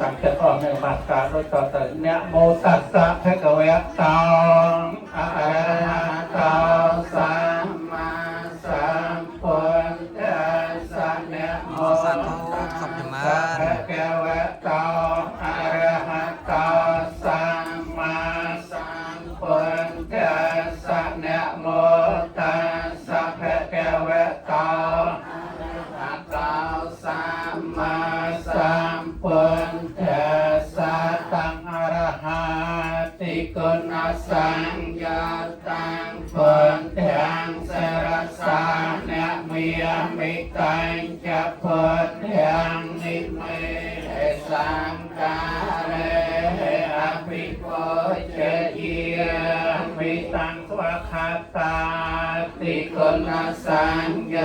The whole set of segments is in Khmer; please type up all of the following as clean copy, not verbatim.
ตังเจ้าออกในบาตาโดยต่อแต่เนโมตัสสะภะคะวะโตอะระหะโตสัมมาสัมพุทธัสสะเนโมตัสสะภะคะวะโตอะระหะโตสัมมาสัมพุทธัสสะเนโมตัสสะภะคะวะโตสัมมาสัมพุทธัสสะตังอรหัตติคุณสังยตังพุทธังสรสานะเมียมิตังจะพุทธังนิเมสังกาเรอภิปุจเยียมิตังสวะคาตาติคุณสังย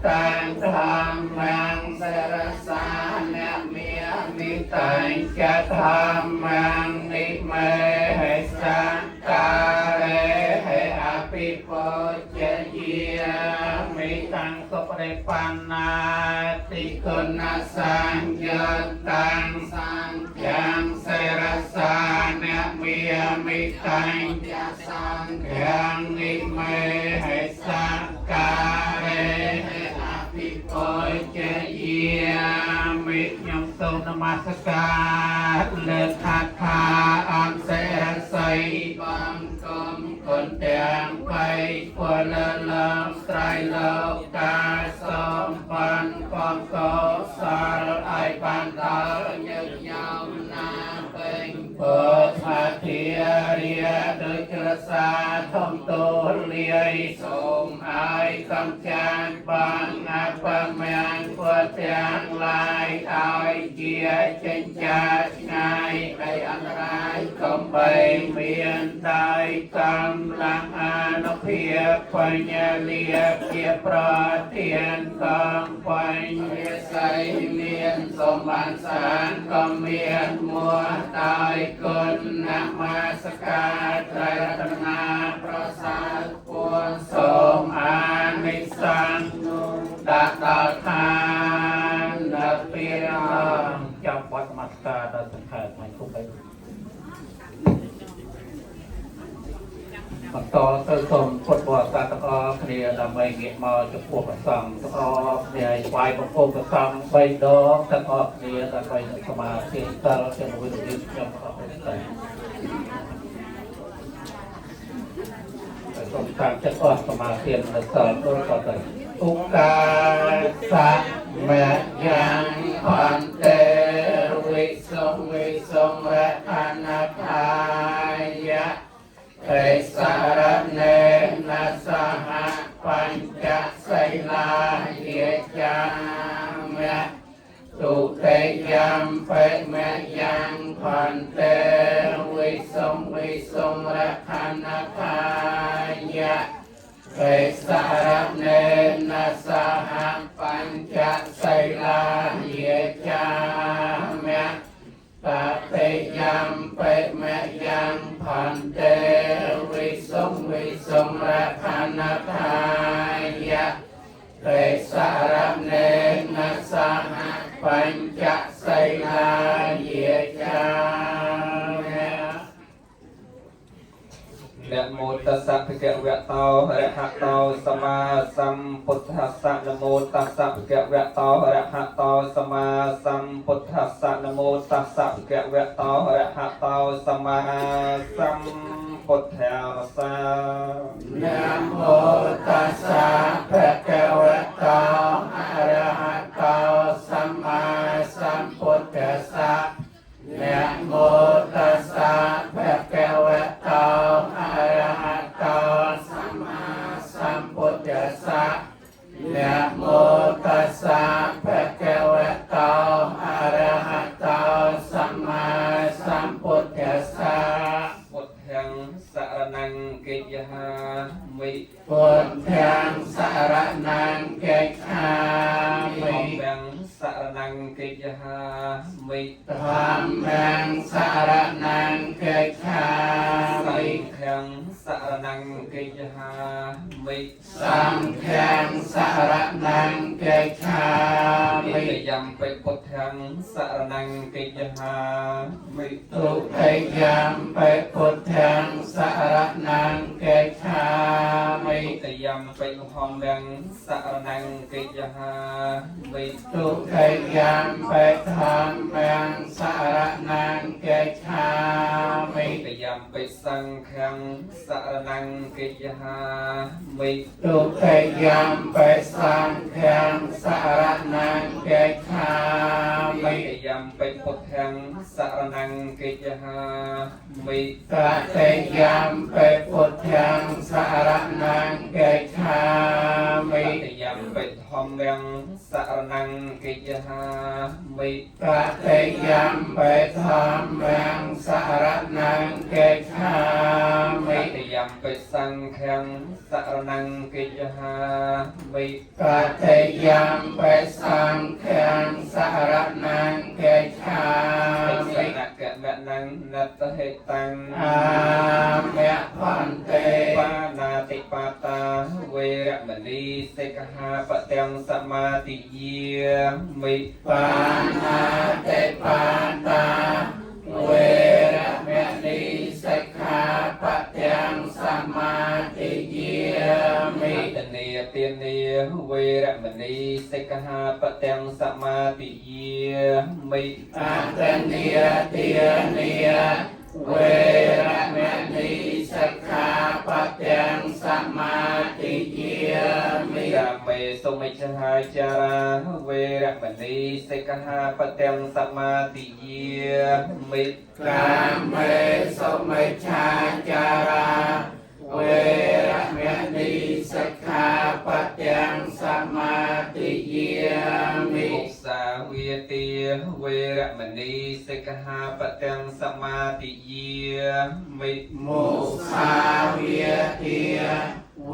ตังธรรมังสรสานะเมียมิตังจะธรรมังนิเมสังกาเรอภิปุจเยียมิตังสุปริปันนาติคุณสังยตังสังฆังสรสานะเมียมิตังจะสังฆังนิเมสังกาเรอภิปุจเยียมิยมโตนมัสการเลิศคาถาอันเสรใสบังกรมคนแดงไปปวดลำไตรโลกาสมบันกองโกสารไอปันตายึกยาวนาเป็นเปิดมาเทียเรียโดยกระสาทมโตเลียสมไอกำจานบังอาปะเมียงปวดแจงลายไอเกียเจนจัดไงในอันตรายก็ไปเมียนได้กำลังอานุเพียบปัญญาเลียเกียปราเทียนกองปัญญาใสเมียนสมบัติสารก็เมียนมัวตายคนนักมาสกาไตรรัตนาประสาทปวงสมอานิสังดัตตาทานดับเปียงจำวัดมัสกาดัตสังขารมันทุกไปต่อเติมสมพดบอดการตะกอคดีดำใบเงี้ยมาจะพวกกระสังตะกอเนี่ยควายบางคนกระสังใบดอกตะกอเนี่ยตะใบสมาธิตาเราจะมาดูดิยังมาเป็นใจสมการจะก็สมาธิในสารต้นต่อไปอุกาสัมแม่ยังพันเตวิสงและอนาคายะเอสารเนนะสหปัญจไสลาเยจามะตุเตยัมเปเมยังพันเตวิสงและอนาคายะเอสารเนนะสหปัญจไสลาเยจามะตาเตยัมเปเมยังพันเตวิสงและอนาคายะเอสารเนนะสหปัญจไสลาเยจามะนะโมตัสสะภะคะวะโตอะระหะโตสัมมาสัมพุทธัสสะนะโมตัสสะภะคะวะโตอะระหะโตสัมมาสัมพุทธัสสะนะโมตัสสะภะคะวะโตอะระหะโตสัมมาสัมพุทธัสสะนะโมตัสสะภะคะวะโตอะระหะโตสัมมาสัมพุทธัสสะนะโมตัสสะภะคะวะโตอะระหะโตสัมมาสัมพุทธัสสะนะโมตัสสะภะคะวะโตอะระหะโตสัมมาสัมพุทธัสสะพุทธังสรณังกิยหามิพุทธังสรณังกิยหามิ កិយហាមិ ธรรมังสารนังเกขามิ ខੰសរណង្កិយហាមិ สังฆังสารนังเกขามิ យំបិពុទ្ធាំសរណង្កិយហាមិ ទុតិយมเปพุทธังสารนังเกขามิ តយំបិហំរាំងសរណង្កិយហាមិ ទុតិยมเปธรรมังสารนังเกขามิ តយំបិសង្ឃังសរណង្កិយហាមិ ទុតិยมเปสังฆังสารนังเกขามิ តយំបិពុទ្ធាំសរណង្កិយហាមិ ตติยมเปพุทธังสารนังเกขามิ តយំបិធម្មរាំងសរណង្កិយហាមិ ตติยมเปธรรมังสารนังเกขามิ តយំបិសង្ឃังសរណង្កិយហាមិ ตติยมเปสังฆังสารนังเกขามิ សរកមណังនតហេតាំង อาเมะพันเต បាណាតិបាតាវេរមណីសិក្ខាបទាំងសមាទិយាមិ ปานาเตปาตาเวระเมณีสิกขาปะยังสมาธิเยมิ តនេទានាវេរមណីសិក្ខាបទាំងសមាទិយាមិ อัตตเนียเตียเนียเวระเมณีสิกขาปะยังสมาธิเยมิ កាមេសុមិច្ឆាចារាវេរមណីសិក្ខាបទាំងសមាទិយាមិ กามเมสุมิจฉาจาราเวระเมณีสิกขาปะยังสมาธิเยมิ មុសាវាទាវេរមណីសិក្ខាបទាំងសមាទិយាមិ มุสาเวียเทียเว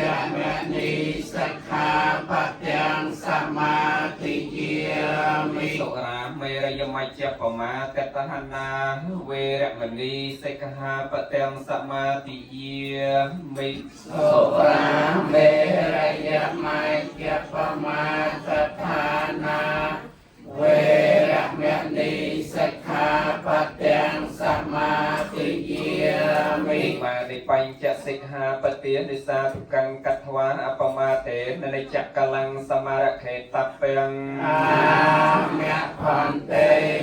ระเมณีสิกขาปะยังสมาธิเยมิ សុរាមេរយមជ្ជបមាកតហណាវេរមណីសិក្ខាបទាំងសមាទិយាមិ โสราเมรยมัยยปมาสถานาเวระเมณีสิกขาปะยังสมาธิเยมิ មានិបញ្ចសិក្ខាបទានិសាទុកੰកត្វាអបមាតេននិច្ចកលੰសមរខេតពេង อาเมะพันเต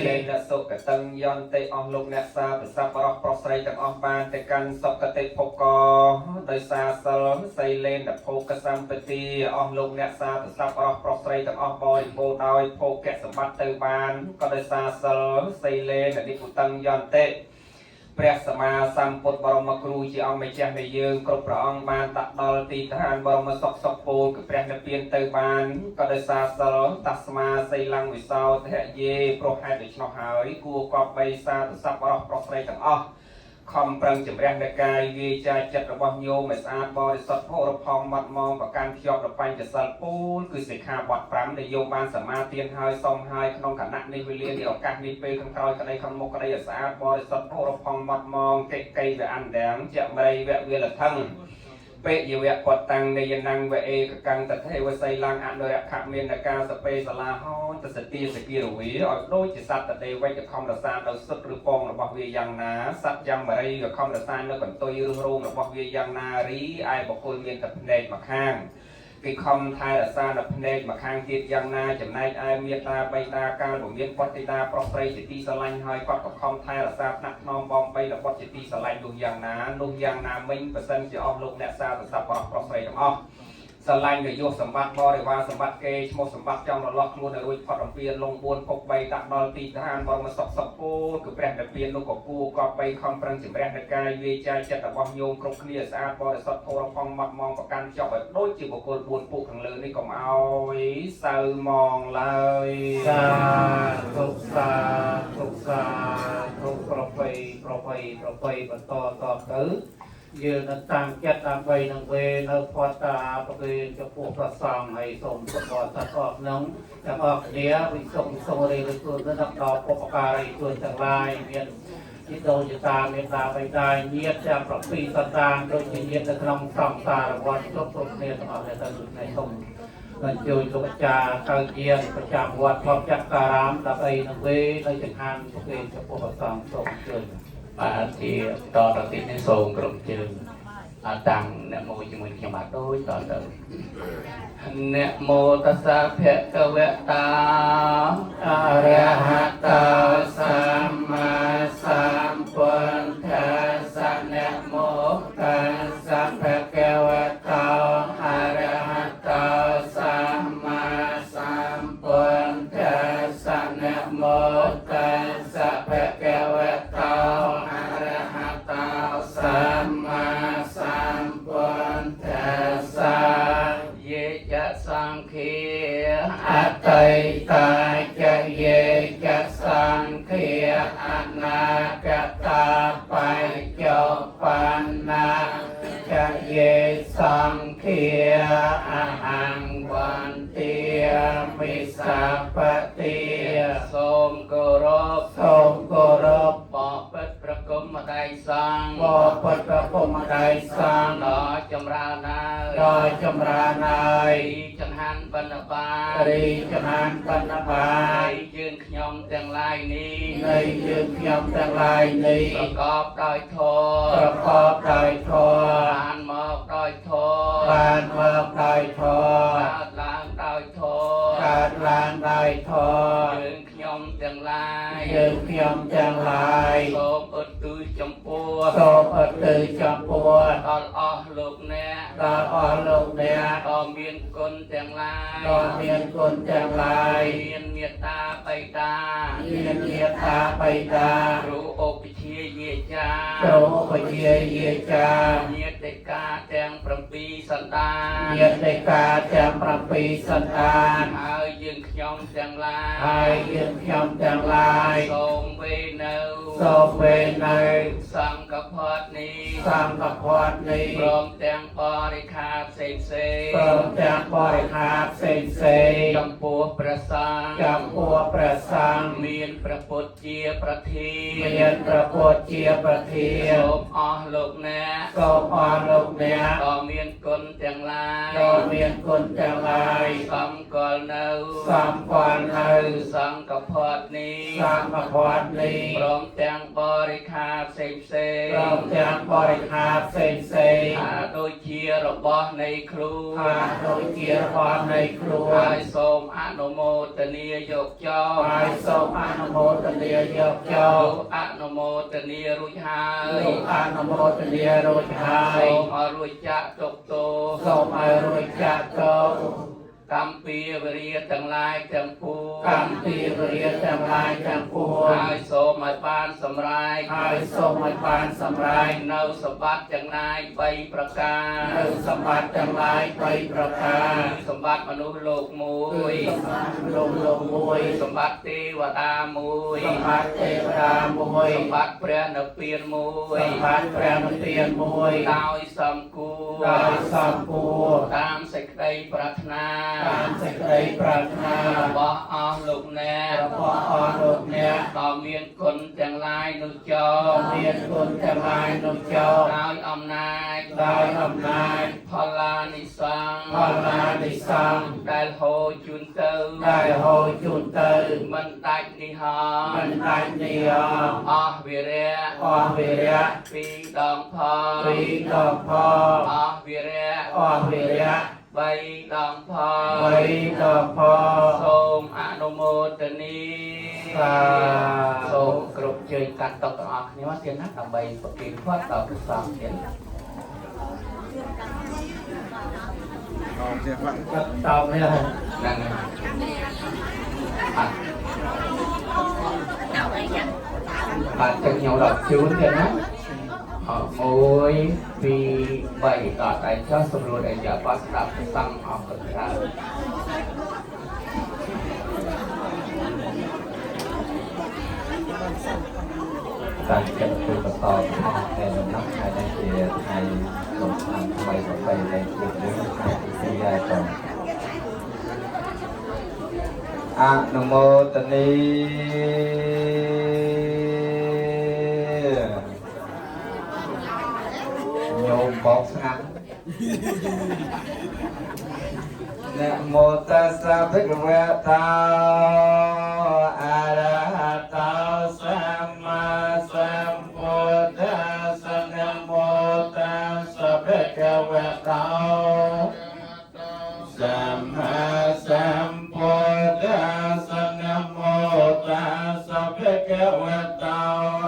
លេនសុកតੰយន្តេអស់លោកអ្នកសាប្រសពរស់ប្រុសស្រីទាំងអស់បានទៅកាន់សុគតិភពកដោយសារសិលសីលេនភោគសម្បទាអស់លោកអ្នកសាប្រសពរស់ប្រុសស្រីទាំងអស់បរិបូរណ៍ដោយភោគសម្បត្តិទៅបានក៏ដោយសារសិលសីលេននិពុតੰយន្តេ ព្រះសម្មាសម្ពុទ្ធបរមគ្រូជាអង្គម្ចាស់នៃយើងគ្រប់ព្រះអង្គបានដាក់ដល់ទីឋានបរមសុខសុខពូលគឺព្រះនិព្វានទៅបានក៏ដោយសារសិលតស្មាសីលੰវិសោទៈយេព្រោះហេតុដូច្នោះហើយគួរគប្បីសាទសពរស់ប្រុសស្រីទាំងអស់ខំប្រឹងជំរះនៃកាយវាចាចិត្តរបស់ញោមឲ្យស្អាតបរិសុទ្ធផុសរផងមាត់មងប្រកាន់ភ្ជាប់ដល់បញ្ញសិលពូលគឺសិក្ខាបទ5ដែលយោមបានសមាទានហើយសុំហើយក្នុងគណៈនេះវេលានេះឱកាសនេះពេលខាងក្រោយក្តីខាងមុខក្តីឲ្យស្អាតបរិសុទ្ធផុសរផងមាត់មងកិច្ចកៃវៈអន្តរាងចមរីវៈវិលថੰ ពេយវៈពតតាំងនៃណងវេកកੰតថេវសីលੰអនុរខមានកាសពេសាលាហោតសតិសគិរវីឲ្យដូចជាសត្វតទេវៈខំរសាដោយសុទ្ធឬពងរបស់វាយ៉ាងណាសត្វយ៉ាងមរីក៏ខំរសានៅកន្ទុយរឿងរោមរបស់វាយ៉ាងណារីឯបុគ្គលមានតែភ្នែកម្ខាង គេខំថែរក្សានៅភ្នែកម្ខាងទៀតយ៉ាងណាចំណែកឯមេត្តាបៃតាកាលពុំមានពតទីតាប្រុសស្រីជាទីស្រឡាញ់ហើយគាត់ក៏ខំថែរក្សាថ្នាក់ថ្នមបងបីរបស់ជាទីស្រឡាញ់នោះយ៉ាងណាមិញបើសិនជាអស់លោកអ្នកសាទសប្បុរសប្រុសស្រីទាំងអស់ ស្រឡាញ់នយោសម្បត្តិបរិវារសម្បត្តិគេឈ្មោះសម្បត្តិចង់រលាស់ខ្លួនឲ្យរួចផុតអំពីលង4ភព3ដាក់ដល់ទីឋានបរមសុខសុខគោគឺព្រះនិព្វាននោះក៏គួរក៏បីខំប្រឹងជំរះនៃកាយវាចាចិត្តរបស់ញោមគ្រប់គ្នាស្អាតបរិសុទ្ធធម៌ផងមកមកប្រកាន់ខ្ជាប់ឲ្យដូចជាបុគ្គល4ពួកខាងលើនេះកុំឲ្យសៅมองឡើយ สาธุสาธุสาธุប្រពៃបន្តតទៅ យើងនឹងតាំងចិត្តដើម្បីនឹងវេនៅផតតាប្រគេនចំពោះព្រះសង្ឃហើយសូមសុខសត្វអស់ក្នុងទាំងអស់គ្នាវិសុខសូរីឬគុណដល់ដល់ពុព្វការីជួយទាំងឡាយមានជាដូនជាតាមេត្តាបិតាញាតិទាំង7សន្តានដូចជាញាតិនៅក្នុងសង្សារវត្តគ្រប់គ្នាទាំងអស់ដែលទៅថ្ងៃសូមបញ្ជូនលោកអាចារ្យកើតយានប្រចាំវត្តធម្មចក្រារាមដើម្បីនឹងវេនៅចង្ហាន់ប្រគេនចំពោះព្រះសង្ឃសូមជឿបាទជាតទៅទីនេះសូមក្រុមជើងតាំងអ្នកមួយជាមួយខ្ញុំបាទដូចតទៅអ្នកមោតសៈភគវតាអរហតសម្មាសម្ពុទ្ធស្សៈអ្នកមោតសៈភគវតាអរហតសម្មាសម្ពុទ្ធស្សៈអ្នកមោតសៈភគវតាអរហតសម្មាសម្ពុទ្ធស្សៈយេចសង្ឃាអតីតាចយេចសង្ឃាអនាគតាបច្ចុប្បន្នាចយេសង្ឃាអហង្វន្តិមិសពតិសូមគោរពបពិតប្រគំម្ដាយសង្ឃដ៏ចម្រើនហើយចង្ហាន់បណ្ឌបាយយើងខ្ញុំទាំងឡាយនេះប្រកបដោយធម៌បានមកដោយធម៌កើតឡើងដោយធម៌យើងខ្ញុំទាំងឡាយសូមឧទ្ទិសចំពោះដល់អស់លោកអ្នកដ៏មានគុណទាំងឡាយមានមេត្តាបិតាគ្រូឧបជាយាចាញាតិកាទាំង7សន្តានហើយយើងខ្ញុំទាំងឡាយសូមវេនៅសង្ឃផតនេះព្រមទាំងបរិក្ខារផ្សេងចំពោះព្រះសង្ឃមានព្រះពុទ្ធជាប្រធានសូមអស់លោកអ្នកក៏មានគុណទាំងឡាយសម្គាល់នៅសង្ឃផតនេះព្រមទាំងបរិក្ខារផ្សេងដូចជារបស់នៃគ្រូហើយសូមអនុមោទនាយកចោលសូមអនុមោទនារួចហើយសូមឲ្យរួចចាកទុកទោសកម្មពីវរិយទាំងឡាយទាំងពួងហើយសូមឲ្យបានសម្រេចនៅសម្បត្តិទាំងឡាយ3ប្រការសម្បត្តិមនុស្សលោក1សម្បត្តិទេវតា1សម្បត្តិព្រះនិព្វាន1ដោយសំគួរតាមសេចក្តីប្រាថ្នារបស់អស់លោកអ្នកដ៏មានគុណទាំងឡាយនោះចោលដោយអំណាចផល្លានិសង្ឃដែលហូរជូនទៅមិនដាច់និហអស់វិរៈពីរដងផលអស់វិរៈ3ដងផលសូមអនុមោទនាសូមគ្រប់ជើងកាត់តុកទាំងអស់គ្នាទៀតណាដើម្បីប្រគេនផាត់ដល់ព្រះសង្ឃទៀតតោនេះហ្នឹងបាទចឹងខ្ញុំដល់ជូនទៀតណា1 2 3ដល់ដៃចុះសម្រួលអីយ៉ាបស្ដាប់សង្ឃអស់ទៅច្រើនតែចិត្តគឺ តបតែដំណឹងខែនេះជាថ្ងៃលំឆ្នាំថ្មីប្រពៃណីជារឿងខែទី4ហើយតអនុមោទនីញោមបោកស្ងាត់นะโมตัสสะภะคะวะโตอะระหะโตสัมมาสัมพุทธัสสะนะโมตัสสะภะคะวะโตสัมมาสัมพุทธัสสะนะโมตัสสะภะคะวะโต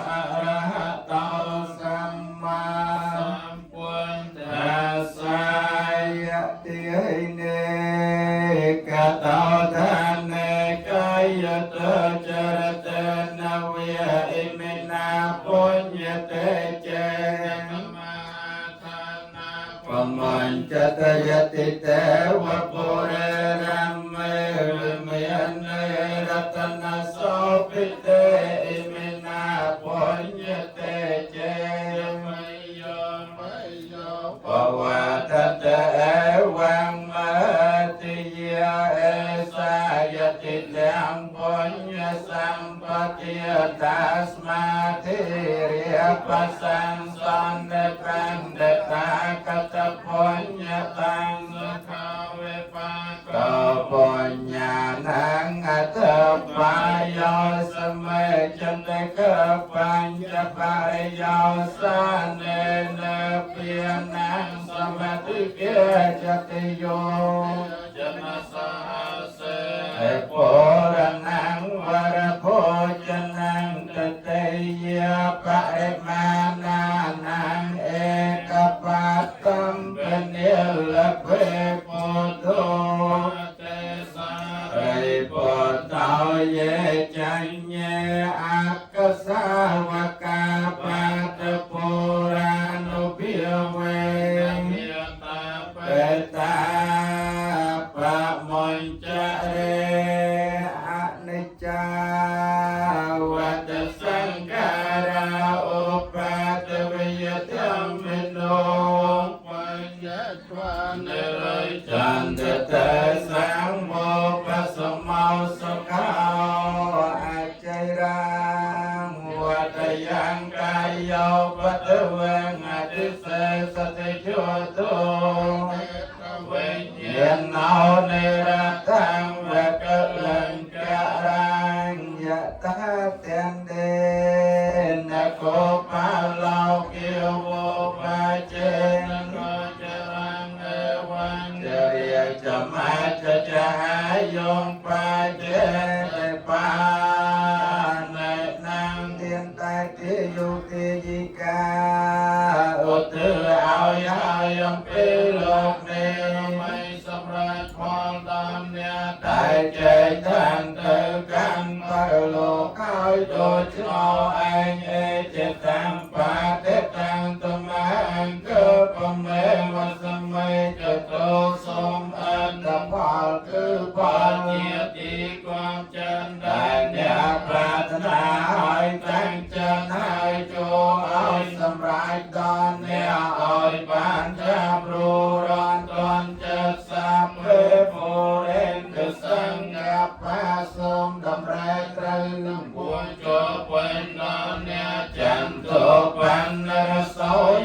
อะระหะโตสัมมาสัมพุทธัสสะยะติเนกตาทานเนกายตจรตนาวิอิมินาปุญญเตเจมาทานาปมัญจตยติเตวะปุเรรัมเมวิมยันเนรัตนะโสภิเตอิมินาปุญญเตเจมโยปวัตตะเอวังมติยาเอสายติตังปุญญสัมปติยตัสมาธิริยปัสสังสันเดปันเดตากตปุญญตังสุขเวปัสสะปุญญานังอัตถปายโยสเมจันเตกปัญจปริโยสันเนเนเปียนังสมัติเกจติโยจนะสหัสเสโพรนังวรโพจนังตเตยปะเอมานานังเอกปัตตัมเป็นเนลเพปุโตเตสาเรปุตตาเยจัญเยอักขสาวกาปัตปุรานุภิเวเปตาปะมนจะเรอนิจจาวัตสังขาราอุปาทวิยตัมมิโนปัญญาทวานเนรัยจันตเตสังโมปัสสมมาสุขาอาจายรังวัตยังกายโยปัตเวงอดิเสสติโชโตเวญญาณเอาเนรตังเวกลังกะรังยะตาเตียนเดนะโกปาลาวเกียวโวปาเจนะโกจรังเอวังเจริยจะมาจะจะหายงปาเจปาในนางเทียนใต้ที่อยู่ที่ยิกาอุตรเอายายงปีโลกนี้ไม่สำราญพรตามเนี่ยตายใจท่านเติกันไปโลกเขาโดยชอเองเอเจตังปาเตตังตมังเกิดปเมวัสมัยจะโตสมอันตพอคือพอเกียรติความจันได้เนี่ยปรารถนาให้ตั้งจันให้โจเอาสำรายตอนเนี่ยเอาปานจะปรูรอนตอนจะสับเพโพเรนกสังกับพระสมดำแรงตรึงพวงโจเป็นนอนเนี่ยจันโตปันนรโส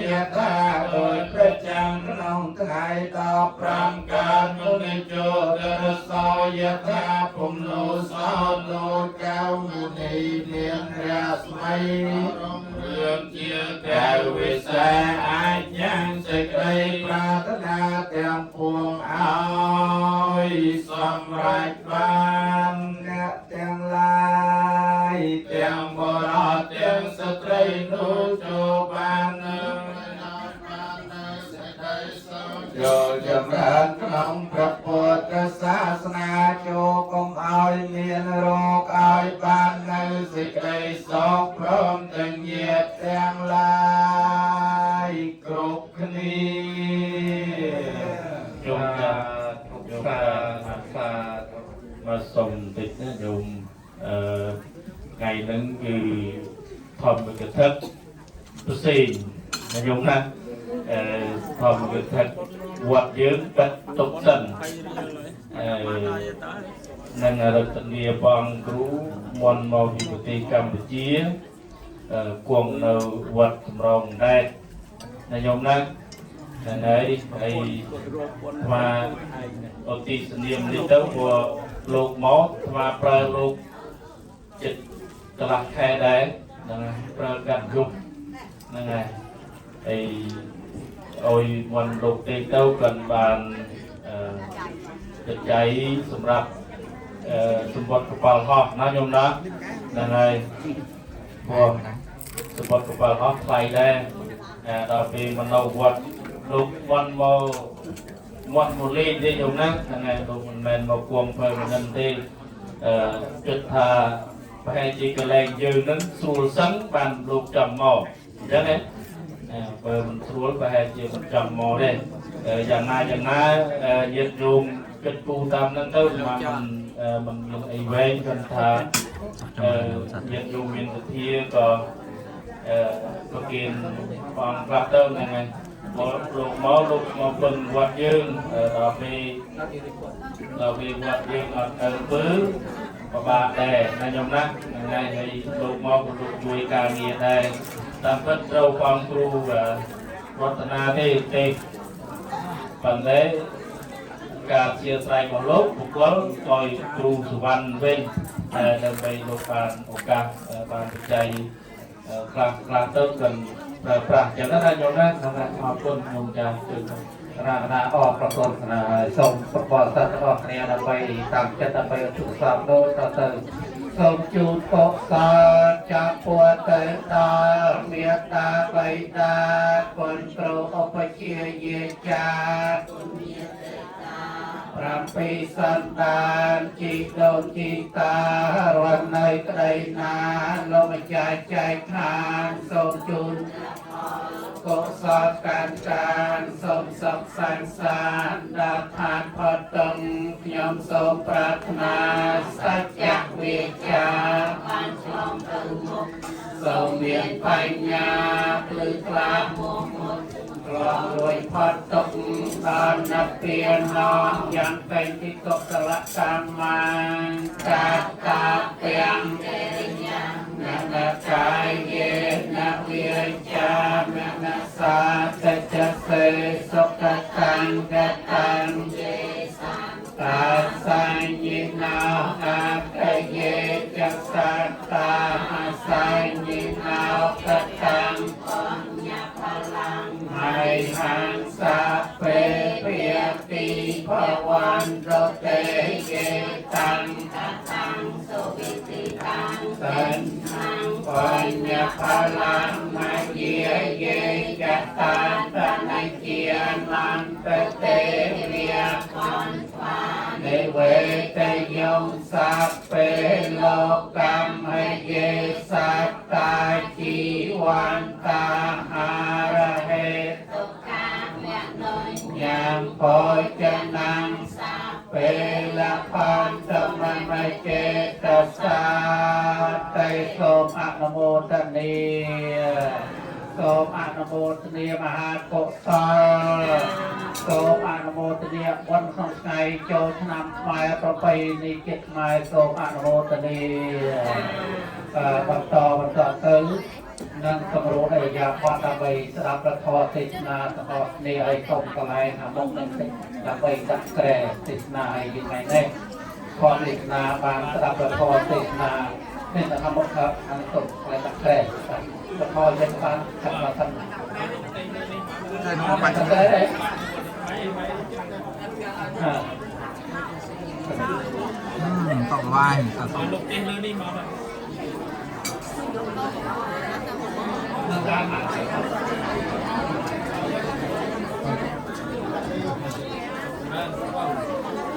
ยธาโดยพระจังน้องไทยตอบพรำการมุนิโจดรโสยธาภูมิโนสาวโนเก้ามุนีเนียนราสมัยเรื่องเจียแก้ววิเศษอาจยังจะไกลปรารถนาเตียงพวงเอาสำราญบ้านเนี่ยเตียงลายเตียงโบราณเตียงสตรีนูโจบานโยจำเริญขนมพระพุทธศาสนาโจกงเอาเมียนโรคเอาปานในสิกได้สองพร้อมตึงเหยียดแทงลายกรุบคณีโยมจะโยมจะมาส่งติดนะโยมngàyนั้นคือthầmกระthức ប្រសេងខ្ញុំណាផងគឺថាវត្តយើងកាត់ទុកសិននឹងរដ្ឋាភិបាលគ្រូមន់មកពីប្រទេសកម្ពុជាគង់នៅវត្តសំរងដែរខ្ញុំណាហើយស្មាអតិសនាមនេះទៅព្រោះលោកមកស្មាប្រើលោកចិត្តកន្លះខែដែរហ្នឹងប្រើកាត់គ្រប់ហ្នឹងហើយហើយអុយមន់លោកទេទៅកាន់បានបច្ច័យសម្រាប់សម្បត្តិកប៉ាល់ហោះណាញោមណាហ្នឹងហើយព្រោះសម្បត្តិកប៉ាល់ហោះថ្លៃដែរដល់ពេលមកនៅវត្តលោកវត្តមកមកលេងទេញោមណាហ្នឹងហើយលោកមិនមែនមកគួងធ្វើមិនទេគិតថាប្រហែលជាកន្លែងយើងហ្នឹងស្រួលសឹងបានលោកចាំមកអញ្ចឹងណាបើមិនស្រួលប្រហែលជាមិនចាំមកទេយ៉ាងណាញាតិញោមគិតគូតាមហ្នឹងទៅมันមានអីវែងគាត់ថាញាតិញោមមានសទ្ធាក៏ប្រគិនបងប្រាប់ទៅហ្នឹងហើយលោកមកពឹងវត្តយើងដល់ពេលវត្តយើងអត់ទៅធ្វើពិបាកដែរណាញោមណាហ្នឹងហើយលោកមកលោកជួយការងារដែរតាមពិតត្រូវបងគ្រូរតនាទេប៉ុន្តែការជាស្រ័យរបស់លោកបុគ្គលឲ្យគ្រូសុវណ្ណវិញដើម្បីលោកបានឱកាសបានបច្ច័យខ្លះទៅcầnប្រើប្រាស់ចឹងណាញោមណាសម្រាប់អរគុណញោមចាស់ជួយរាអរប្រកបសូមប្រកបសិទ្ធិអរគ្នាដើម្បីតាមចិត្តដើម្បីឧទ្ទិសដូចទៅសូមជូនកុសលចាប់ពួតទៅដល់មេត្តាបិតាគុណគ្រូឧបជាយាចាប្រាំពីសន្តានជីដូនជីតារត់នៅក្តីណាលោកម្ចាស់ចែកឋានសូមជូនកុសលការសូមសុខសាន្តសានដល់ឋានផុតតឹងខ្ញុំសូមប្រាថ្នាសច្ចៈវិជ្ជាបានឆ្លងទៅមុខសូមមានបញ្ញាភ្លឺថ្លាមុខរងរួយផុតទុកដល់និព្វានយ៉ាងពេញទីកុសលកម្មកាតាទាំងនកាយយេនវិជ្ជាមនសាសច្ចសេសុខតាំងកតាំងតាសញ្ញិណោអកយេចសតាអសញ្ញិណោកតាំងបញ្ញផលាំង hai hàng sa phê phê ti phá quan rô tê ghê tăng sô vi ti tăng tân quan nhập phá lang ma dìa ghê gà tăng tân ai chia lan tê tê ria con phá để về tê dông sa phê lô cam hai ghê sa ta chi quan ta ha ra he nhang phôi chân năng phê la phan tâm ma chê ta sa tây sôm anamo tani sôm anamo tani maha kosa sôm anamo taniวันสองไงโจชนำไม้ประไปในเจ็ดไม้สมอนุโมทนีบรรทตื้อนั่งสมรู้ในยาพอตาไปสดับประทอตินาตลอดในไอ้ตรงกลายหามกนั่งติตาไปจักแกรตินาไอ้ยังไงเนี่ยพอตินาบางสดับประทอตินาเนี่ยจะทำมกครับอันตกอะไรจักแกรประทอยังฟังขัดมาทำไปทำได้เลยต้องไหว้ต้องลงเองเลยนี่มา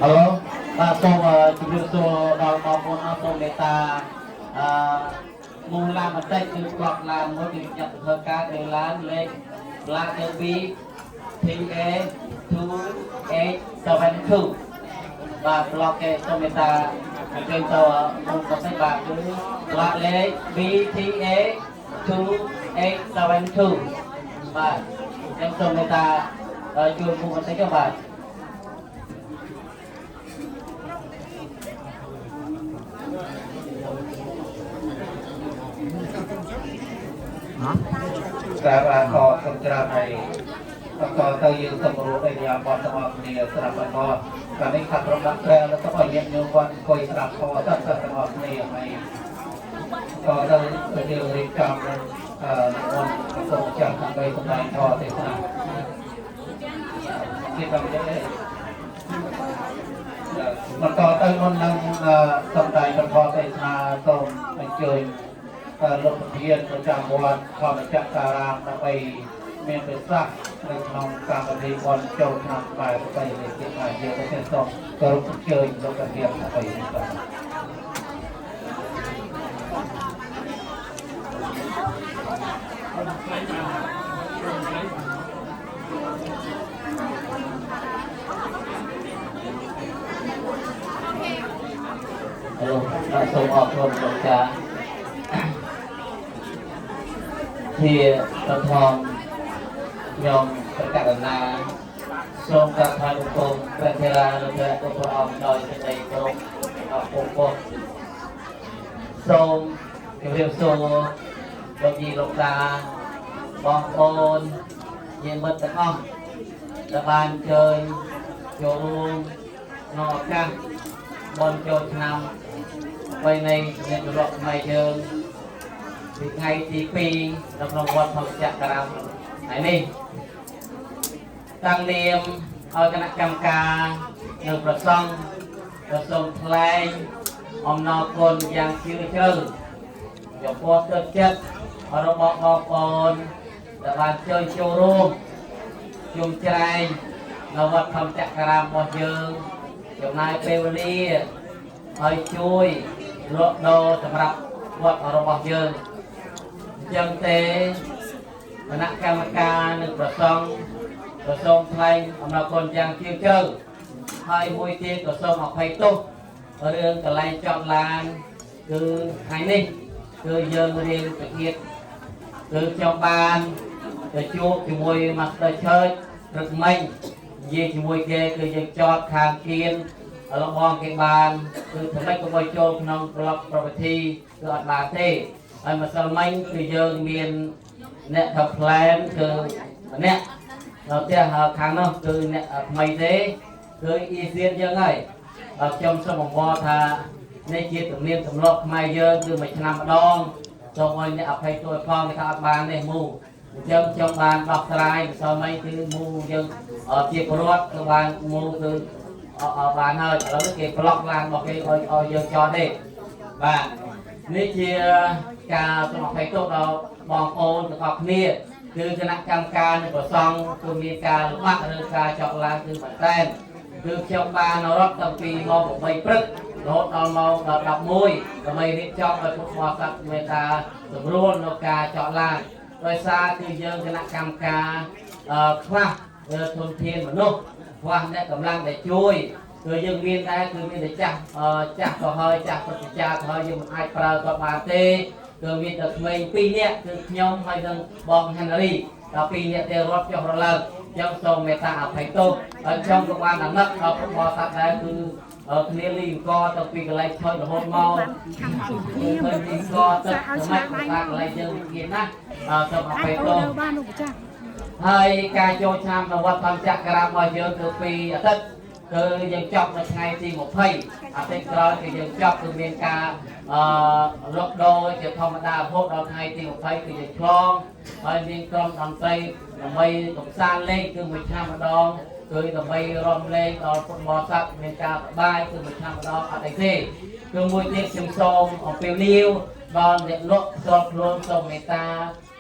ฮัลโหลសូមជម្រាបសួរដល់បងប្អូនអរគុណមេត្តាមូលឡាបន្តិចគឺប្លុកឡាមួយពីខ្ញុំធ្វើការទៅឡាលេខឡាទៅ B TA 2872បាទប្លុកគេសូមមេត្តាគេទៅមុខបន្តិចបាទគឺឡាលេខ BTA 2872បាទខ្ញុំសូមមេត្តាជួយពុកបន្តិចទៅបាទក្រាបអាកសូមច្រាបឲ្យតទៅយើងសម្រួលឲ្យយាបតទាំងអស់គ្នាស្រាប់ហើយមកកាលនេះខាត់រំដាក់ព្រះแล้วก็ឲ្យញាតិញោមគាត់អង្គុយស្ដាប់ធម៌ទាំងអស់គ្នាហើយក៏ទៅយើងរៀបចំមុនសូមចាំដើម្បីសម្ដែងធម៌ទេសនាគិតដល់ទេបន្តទៅមុននឹងសម្ដែងធម៌ទេសនាសូមអញ្ជើញលោកប្រធានប្រចាំវត្តខមចក្រារាមដើម្បីមានប្រសាសន៍នៅក្នុងកម្មវិធីបុណ្យចូលឆ្នាំបែបប្រពៃណីជាតិខ្មែរយើងទៅសូមគោរពអញ្ជើញលោកប្រធានដើម្បីបាទសូមអរគុណលោកចាជាប្រធានខ្ញុំប្រកាសណាសូមកាត់ថាលោកគុំព្រះធេរាលោកព្រះអង្គដោយសេចក្តីគោរពអរគុណសូមជម្រាបសួរលោកយាយលោកតាបងប្អូនញាតិមិត្តទាំងអស់ដែលបានអញ្ជើញចូលរួមក្នុងឱកាសបុណ្យចូលឆ្នាំបីនៃអ្នករកខ្មែរយើងពីថ្ងៃទី2នៅក្នុងវត្តធម្មចក្រាមថ្ងៃនេះតាំងនាមឲ្យគណៈកម្មការនិងប្រសង់ក៏សូមថ្លែងអំណរគុណយ៉ាងជ្រាលជ្រៅចំពោះទឹកចិត្តរបស់បងប្អូនដែលបានចូលរួមជុំជ្រែងនៅវត្តធម្មចក្រាមរបស់យើងចំណាយពេលវេលាហើយជួយលក់ដូរសម្រាប់វត្តរបស់យើងអញ្ចឹងទេគណៈកម្មការនិងប្រសង់ក៏សូមថ្លែងអំណរគុណយ៉ាងជ្រាលជ្រៅហើយមួយទៀតក៏សូមអភ័យទោសរឿងកន្លែងចតឡានគឺថ្ងៃនេះគឺយើងរៀនវិទ្យាគឺខ្ញុំបានទៅជួបជាមួយ Master Church ព្រឹកមិញនិយាយជាមួយគេគឺយើងចតខាងគៀនរបស់គេបានគឺធ្វើម៉េចក៏ឲ្យចូលក្នុងប្លុកប្រវត្តិគឺអត់បានទេហើយម្សិលមិញគឺយើងមានអ្នកថាផ្លែនគឺម្នាក់នៅផ្ទះខាងនោះគឺអ្នកថ្មីទេគឺអ៊ីសៀនយើងហើយខ្ញុំសូមបង្គាប់ថានេះជាទំនៀមទម្លាប់ខ្មែរយើងគឺមួយឆ្នាំម្ដងសូមឲ្យអ្នកអភ័យទោសផងគេថាអត់បានទេមូអញ្ចឹងខ្ញុំបានដោះស្រាយម្សិលមិញគឺមូយើងជាពលរដ្ឋគឺបានមូគឺបានហើយឥឡូវគេប្លុកឡានរបស់គេឲ្យយើងចតទេបាទនេះជាការសូមអភ័យទោសដល់បងប្អូនទាំងអស់គ្នាគឺគណៈកម្មការនិងប្រសង់គឺមានការលំបាកឬការចកឡានគឺប៉ុន្តែគឺខ្ញុំបានរត់តាំងពីម៉ោង8ព្រឹករហូតដល់ម៉ោង11ដើម្បីរៀបចំឲ្យពុទ្ធបរិស័ទមេត្តាសម្រួលនៅការចកឡានដោយសារគឺយើងគណៈកម្មការខ្វះធនធានមនុស្សខ្វះអ្នកកម្លាំងដែលជួយគឺយើងមានដែរគឺមានតែចាស់ទៅហើយចាស់ពុទ្ធចាទៅហើយយើងមិនអាចប្រើគាត់បានទេគឺមានតែក្មេង2នាក់គឺខ្ញុំហើយនិងបង Henry ដល់2នាក់ទេរត់ចុះរឡើងខ្ញុំសូមមេត្តាអភ័យទោសហើយខ្ញុំក៏បានអាណិតដល់ពុទ្ធបរិស័ទដែរគឺគ្នាលីអង្គទៅពីកន្លែងឆោចរហូតមកគឺឃើញលីអង្គទឹកសម្រាប់កន្លែងយើងគៀនណាសូមអភ័យទោសហើយការចូលឆ្នាំនៅវត្តធម្មចក្រាមរបស់យើងគឺពីអាទិត្យគឺយើងចប់នៅថ្ងៃទី20អាទិត្យក្រោយគឺយើងចប់គឺមានការលក់ដូរជាធម្មតារហូតដល់ថ្ងៃទី20គឺយើងឆ្លងហើយមានក្រុមតន្ត្រីដើម្បីកំសាន្តលេងគឺមួយឆ្នាំម្ដងគឺដើម្បីរំលែកដល់ពុទ្ធបរិស័ទមានការសប្បាយគឺមួយឆ្នាំម្ដងអត់អីទេគឺមួយទៀតខ្ញុំសូមអំពាវនាវដល់អ្នកលក់ស្រុកខ្លួនសូមមេត្តា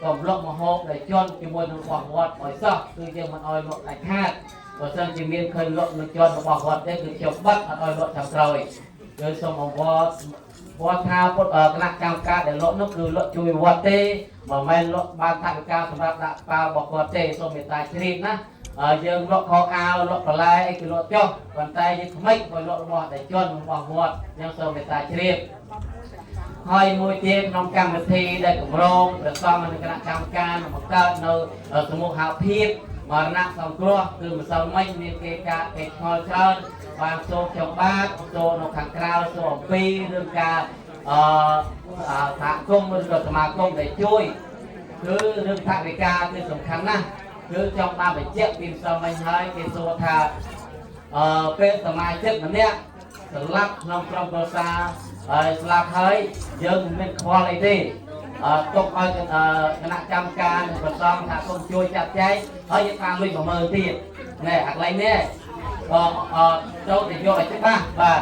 កុំលក់មហូបដែលជន់ជាមួយនឹងរបស់វត្តឲ្យសោះគឺយើងមិនឲ្យលក់ដាច់ខាតបើសិនជាមានឃើញលក់នឹងជន់របស់វត្តទេគឺខ្ញុំបិទអត់ឲ្យលក់តាមក្រោយយើងសូមអង្វរវត្តថាពុទ្ធគណៈកម្មការដែលលក់នោះគឺលក់ជួយវត្តទេមិនមែនលក់បានថវិកាសម្រាប់ដាក់ប៉ាវរបស់គាត់ទេសូមមេត្តាជ្រាបណាយើងលក់ខោអាវលក់បន្លែអីគឺលក់ចុះប៉ុន្តែយើងថ្មីក៏លក់របស់ដែលជន់របស់វត្តយើងសូមមេត្តាជ្រាប ហើយមួយទៀតក្នុងកម្មវិធីដែលគម្រោងប្រសំនៅគណៈកម្មការបង្កើតនៅសមូហភាពមរណៈសង្គ្រោះគឺម្សិលមិញមានគេការគេឆ្ងល់ច្រើនបានចូលខ្ញុំបាទចូលនៅខាងក្រៅចូលអំពីរឿងការសហគមន៍ឬក៏សមាគមដែលជួយគឺរឿងថវិកាគឺសំខាន់ណាស់គឺចង់បានបញ្ជាក់ពីម្សិលមិញហើយគេសួរថាពេលសមាជិកម្នាក់ស្លាប់ក្នុងក្រុមគ្រួសារស្លាប់ហើយយើងមិនមានខ្វល់អីទេទុកឲ្យគណៈកម្មការប្រសំថាគុំជួយចាត់ចែងហើយយើងបានលុយ10000ទៀតណែអាកន្លែងនេះចូលទៅយកឲ្យច្បាស់បាទ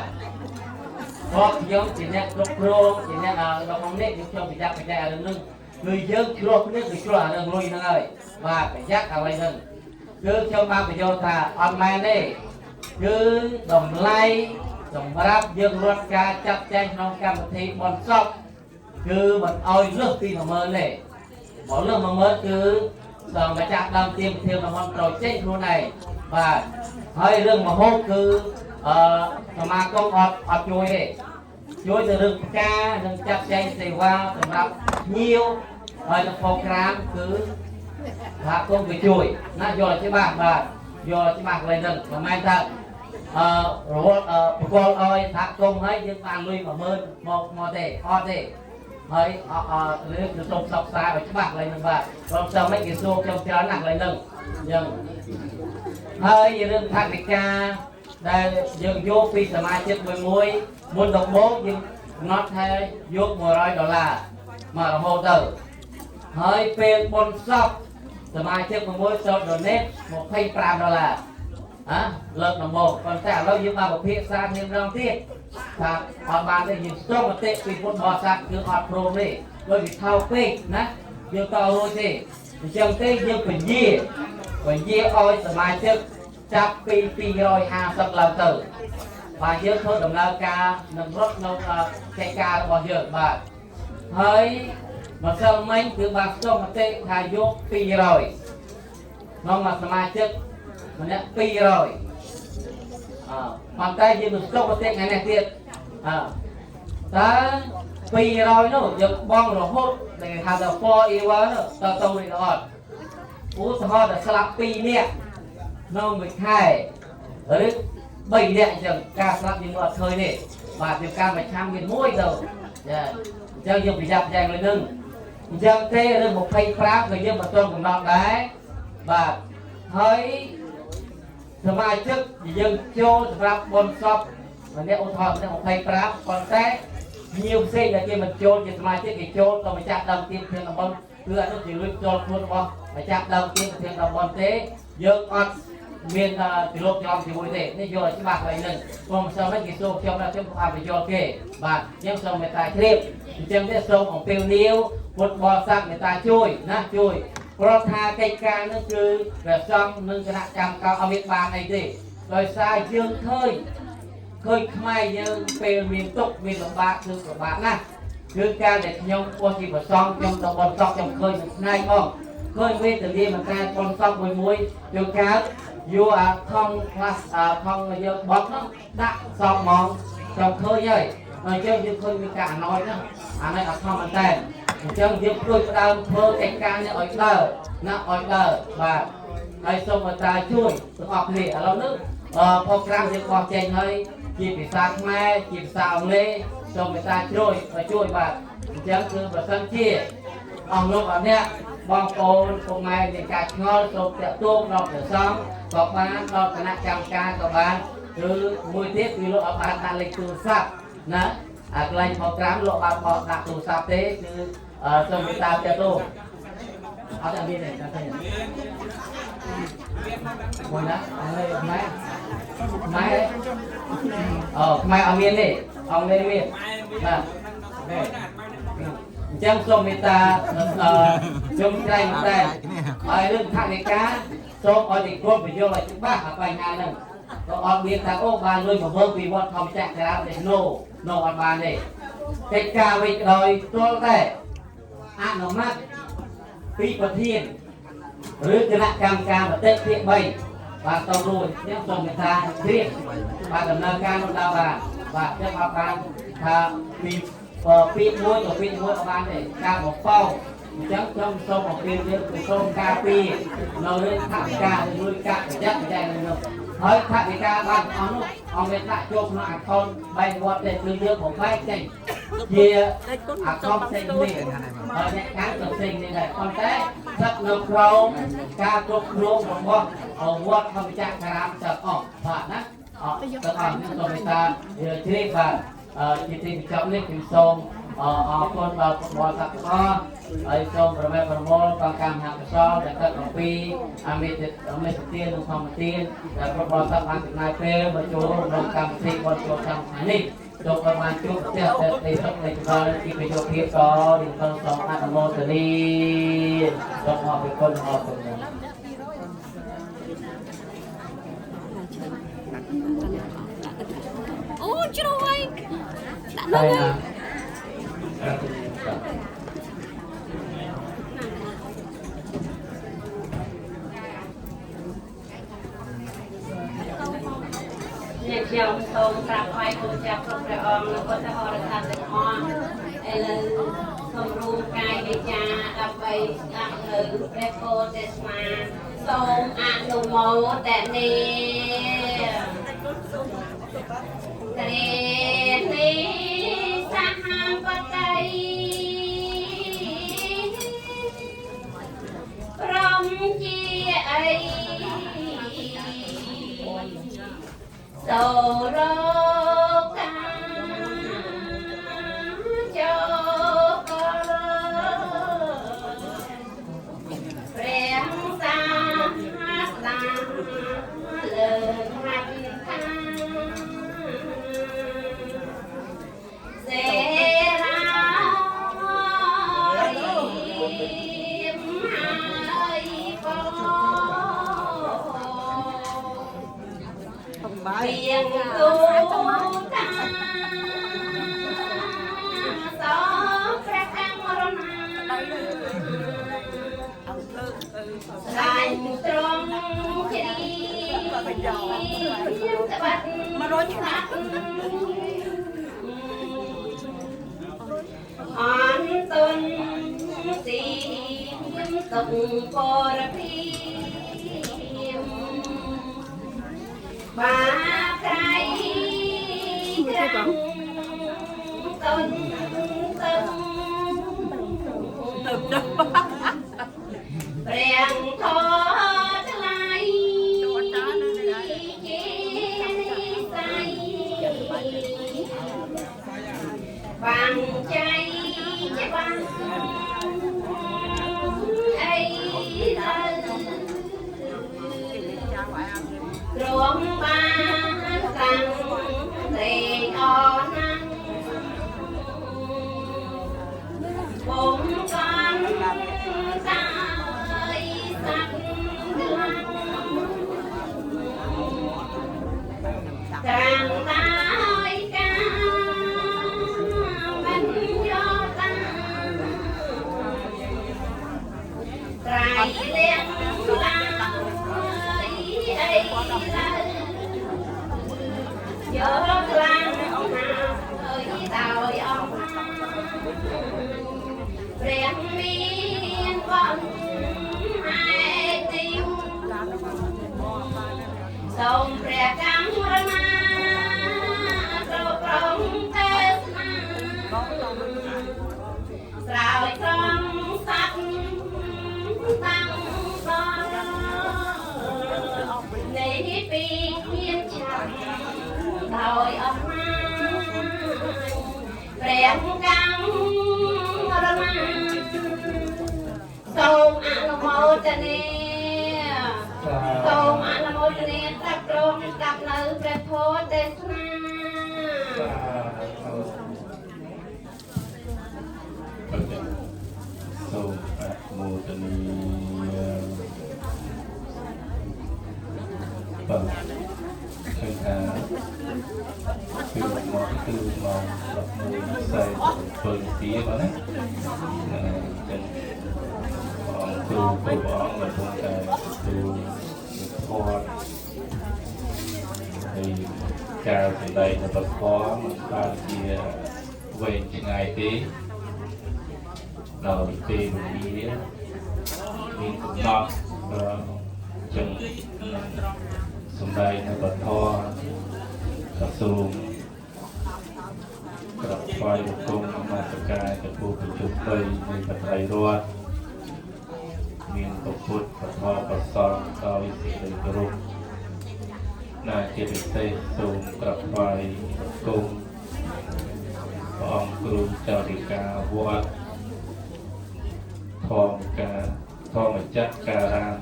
ព្រោះយើងជាអ្នកគ្រប់គ្រងជាអ្នកដល់ក្នុងនេះយើងចូលប្រយ័ត្នប្រយែងរឿងនេះគឺយើងឆ្លោះគ្នាគឺឆ្លោះរឿងលុយហ្នឹងហើយបាទប្រយ័ត្នអ្វីហ្នឹងគឺខ្ញុំបានបញ្យល់ថាអត់មែនទេគឺតម្លៃសម្រាប់យើងរត់ការចាត់ចែងក្នុងកម្មវិធីបន់សពគឺមិនអោយលើសពី10000ទេបើលើស10000គឺសម្រាប់ដើមទៀមធាមរបស់ត្រូវចេញខ្លួនឯងបាទហើយរឿងមហូបគឺសមាគមអត់ជួយទេជួយទៅរឿងផ្កានិងចាត់ចែងសេវាសម្រាប់ញៀវហើយនៅប្រូក្រាមគឺសហគមន៍គេជួយណាយល់ច្បាស់បាទយល់ច្បាស់កន្លែងហ្នឹងមិនមែនថារវល់ប្រកល់ឲ្យសហគមន៍ហើយយើងបានលុយ10000មកទេអត់ទេហើយរឿងគឺសូមសកស្ដាយឲ្យច្បាស់កន្លែងហ្នឹងបាទព្រោះចាំមិនគេសួរខ្ញុំច្រើនណាស់កន្លែងហ្នឹងអញ្ចឹងហើយរឿងថវិកាដែលយើងយកពីសមាជិកមួយមុនដំបូងយើងកំណត់ថាយក$100មករហូតទៅហើយពេលបុណ្យសពសមាជិកមួយចូល donate $25លើកដំបូងប៉ុន្តែឥឡូវយើងបានពិភាក្សាគ្នាម្ដងទៀតថាអត់បានទេយើងស្ទង់មតិពីពុទ្ធបរិស័ទគឺអត់ព្រមទេដូចវាថោកពេកណាយើងតរួចទេអញ្ចឹងទេយើងពញាឲ្យសមាជិកចាប់ពី250ឡើងទៅបាទយើងធ្វើដំណើរការនឹងរត់នៅកិច្ចការរបស់យើងបាទហើយម្សិលមិញគឺបានស្ទង់មតិថាយក200ក្នុងមួយសមាជិកម្នាក់200ប៉ុន្តែយើងនឹងស្ទង់មតិថ្ងៃនេះទៀតតើ200នោះយើងបងរហូតដែលហៅថា forever នោះទៅវិញអត់ឧទាហរណ៍តែស្លាប់2នាក់ក្នុងមួយខែឬ3នាក់អញ្ចឹងការស្លាប់យើងអត់ឃើញទេបាទយើងកម្មមួយឆ្នាំមានមួយទៅចាអញ្ចឹងយើងប្រយ័ត្នយ៉ាងលើនឹងអញ្ចឹងទេរឿង25ក៏យើងមិនទាន់កំណត់ដែរបាទហើយសមាជិកយើងចូលសម្រាប់បុណ្យសពម្នាក់ឧទាហរណ៍25ប៉ុន្តែញៀវផ្សេងដែលគេមិនចូលជាសមាជិកគេចូលទៅម្ចាស់ដើមទៀនធានតំបន់គឺអានោះជាលុយចូលខ្លួនរបស់ម្ចាស់ដើមទៀនធានតំបន់ទេយើងអត់មានទីលោកចំជាមួយទេនេះយកច្បាស់ហើយនឹងព្រមសូមគេសូមខ្ញុំថាខ្ញុំអភិយល់គេបាទខ្ញុំសូមមេត្តាជ្រាបអញ្ចឹងទេសូមអំពាវនាវពុទ្ធបរិស័ទមេត្តាជួយណាជួយព្រោះថាកិច្ចការនេះគឺព្រះសង្ឃនិងគណៈកម្មការអត់មានបានអីទេដោយសារយើងឃើញខ្មែរយើងពេលមានទុកមានលំបាកគឺពិបាកណាស់គឺការដែលខ្ញុំពោះជាព្រះសង្ឃខ្ញុំទៅបន់សពខ្ញុំឃើញមួយថ្ងៃមកឃើញវេទនាមិនតែបន់សពមួយយកកើតយកអាថងខ្លះថងយកបត់នោះដាក់សពហ្មងខ្ញុំឃើញហើយអញ្ចឹងយើងឃើញមានការអណយហ្នឹងអានេះអត់ធម្មតាអញ្ចឹងយើងជួយផ្ដើមធ្វើកិច្ចការនេះឲ្យដើរណាឲ្យដើរបាទហើយសូមមេត្តាជួយទាំងអស់គ្នាឥឡូវនេះប្រូក្រាមយើងបោះចេញហើយជាភាសាខ្មែរជាភាសាអង់គ្លេសសូមមេត្តាជួយបាទអញ្ចឹងគឺប្រសិនជាអង្គលោកអអ្នកបងប្អូនពុកម៉ែមានការឆ្ងល់សូមតាក់ទងដល់ព្រះសង្ឃក៏បានដល់គណៈកម្មការក៏បានឬមួយទៀតគឺលោកអត់បានដាក់លេខទូរស័ព្ទណាអាកន្លែងប្រូក្រាមលោកបានបោះដាក់ទូរស័ព្ទទេគឺសូមមេត្តាតាក់ទងអត់មានទេតាក់ទងមួយណាអត់មានខ្មែរខ្មែរអត់មានទេអង់គ្លេសមានបាទអញ្ចឹងសូមមេត្តាខ្ញុំក្រែងតែហើយរឿងថវិកាសូមឲ្យទីគ្រប់បញ្យល់ឲ្យច្បាស់បញ្ហាហ្នឹងក៏អត់មានថាអូបានលុយមកមើលពីវត្តធម្មចក្រក្រៅទេ no អត់បានទេកិច្ចការវិញដោយទល់តែអនុម័តពីប្រធានឬគណៈកម្មការមតិភាគ3បាទទៅរួចខ្ញុំសូមមេត្តាជ្រាបបាទដំណើរការនោះដល់បាទខ្ញុំអត់បានថាពី ពីមួយក៏ពីមួយបានទេការបំផុសអញ្ចឹងខ្ញុំសូមអំពាវនាវទៅសូមការពីនៅរឿងថវិកាឬកាប្រយ័ត្នប្រយែងនោះហើយថវិកាបានអស់នោះអង្គមានដាក់ចូលក្នុងអាកុនបែងវត្តទេគឺយើងបំបែកចេញជាអាកុនផ្សេងនេះហើយអ្នកខាងក៏ផ្សេងនេះដែរប៉ុន្តែស្ថិតនៅក្នុងការគ្រប់គ្រងរបស់វត្តធម្មចក្រាមទាំងអស់បាទណាទាំងអស់ខ្ញុំសូមមេត្តាជ្រាបបាទជាទីបញ្ចប់នេះខ្ញុំសូមអរគុណដល់ពុទ្ធបរិស័ទទាំងអស់ហើយសូមប្រមែប្រមូលbằngកម្មហកសលដែលកើតអំពីអមិត្តទាននិងធម្មទានដែលពុទ្ធបរិស័ទបានចំណាយពេលមកចូលរួមក្នុងកម្មវិធីបុណ្យចូលឆ្នាំនេះសូមបានជួបផ្ទះតែទីសុខនៃផលទីប្រយោជន៍ភាពក៏នឹងសូមអនុមោទនីសូមអរគុណអរគុណអូជ្រោយដាក់នោះ អ្នកខ្ញុំសូមប្រាប់ឲ្យគុណចាស់គ្រប់ព្រះអង្គនិងពុទ្ធបរិស័ទទាំងអស់ឥឡូវសូមរួមកាយវិចាដើម្បីស្ដាប់នៅព្រះពោធិទេសនាសូមអនុមោទនាត្រេនីសហបតីព្រមជាអី សូរកាចូលព្រះសាស្តាលើហាត់ខាសេរារីមហើយបង Biển tu ta gió phép căng mòn lạnh trong chỉ bắt mà rồi chát an tuần si tụng phò phi ba cái trăng tân tân bèn thoát lại bằng chay che bằng ấy ruộng ban rằng thì có năng bốn con tay sạch lăng càng tay ca mình cho ta trái liên la ấy nhớ lan ơi tao ông rèn miên con hai tiêu sông rè cắm rana cầu trong tết rào trong sắt tăng con này phi thiên chẳng thôi ông rèn cắm rana sông ăn mô chân sông ăn mô chân tập trung tập nữព្រះធម៌ទេសនា សូមអនុមោទនីបាទឃើញថាគឺមកគឺមក11:47នាទីបាទណាចឹងអង្គគ្រូគ្រប់អង្គកំពុងតែទទួលធម៌ហើយការសម្ដែងរបស់ធម៌មិនបានជា វែងឆ្ងាយទេដល់ពេលវេលាមានកំណត់ចឹងសម្ដែងនៅបទធម៌ក៏សូមក្រាបថ្វាយបង្គំនមស្ការចំពោះព្រះជន្មនៃព្រះត្រៃរតន៍មានព្រះពុទ្ធព្រះធម៌ព្រះសង្ឃដោយសេចក្តីគោរពណាជាពិសេសសូមក្រាបថ្វាយបង្គំព្រះអង្គគ្រូចៅរិកាវត្តធម្មចក្រការាម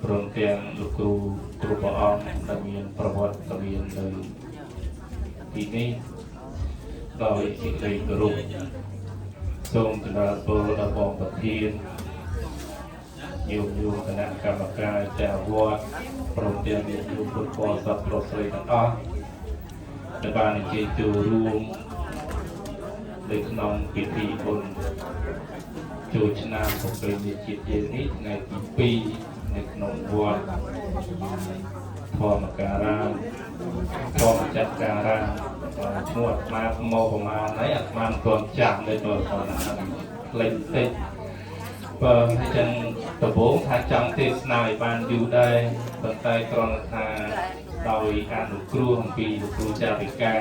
ព្រមទាំងលោកគ្រូគ្រប់ព្រះអង្គដែលមានប្រវត្តិមាននៅទីនេះដោយសេចក្តីគោរពសូមចម្រើនពរដល់បងប្រធានយោមគណៈកម្មការចាវត្តព្រមទាំងមានលោកពុទ្ធបរិស័ទប្រុសស្រីទាំងអស់ដែលបានអញ្ជើញចូលរួមនៅក្នុងពិធីបុណ្យចូលឆ្នាំប្រពៃណីជាតិយើងនេះថ្ងៃទី2នៅក្នុងវត្តធម្មការាមធម្មចក្រការាមឈ្មោះអាត្មាមកប្រមាណហើយអាត្មាមិនទាន់ចាំនៅទៅលេខតិចបើអញ្ចឹងដំបូងថាចង់ទេសនាឲ្យបានយូរដែរប៉ុន្តែគ្រាន់តែថាដោយអនុគ្រោះអំពីលោកគ្រូចារិកា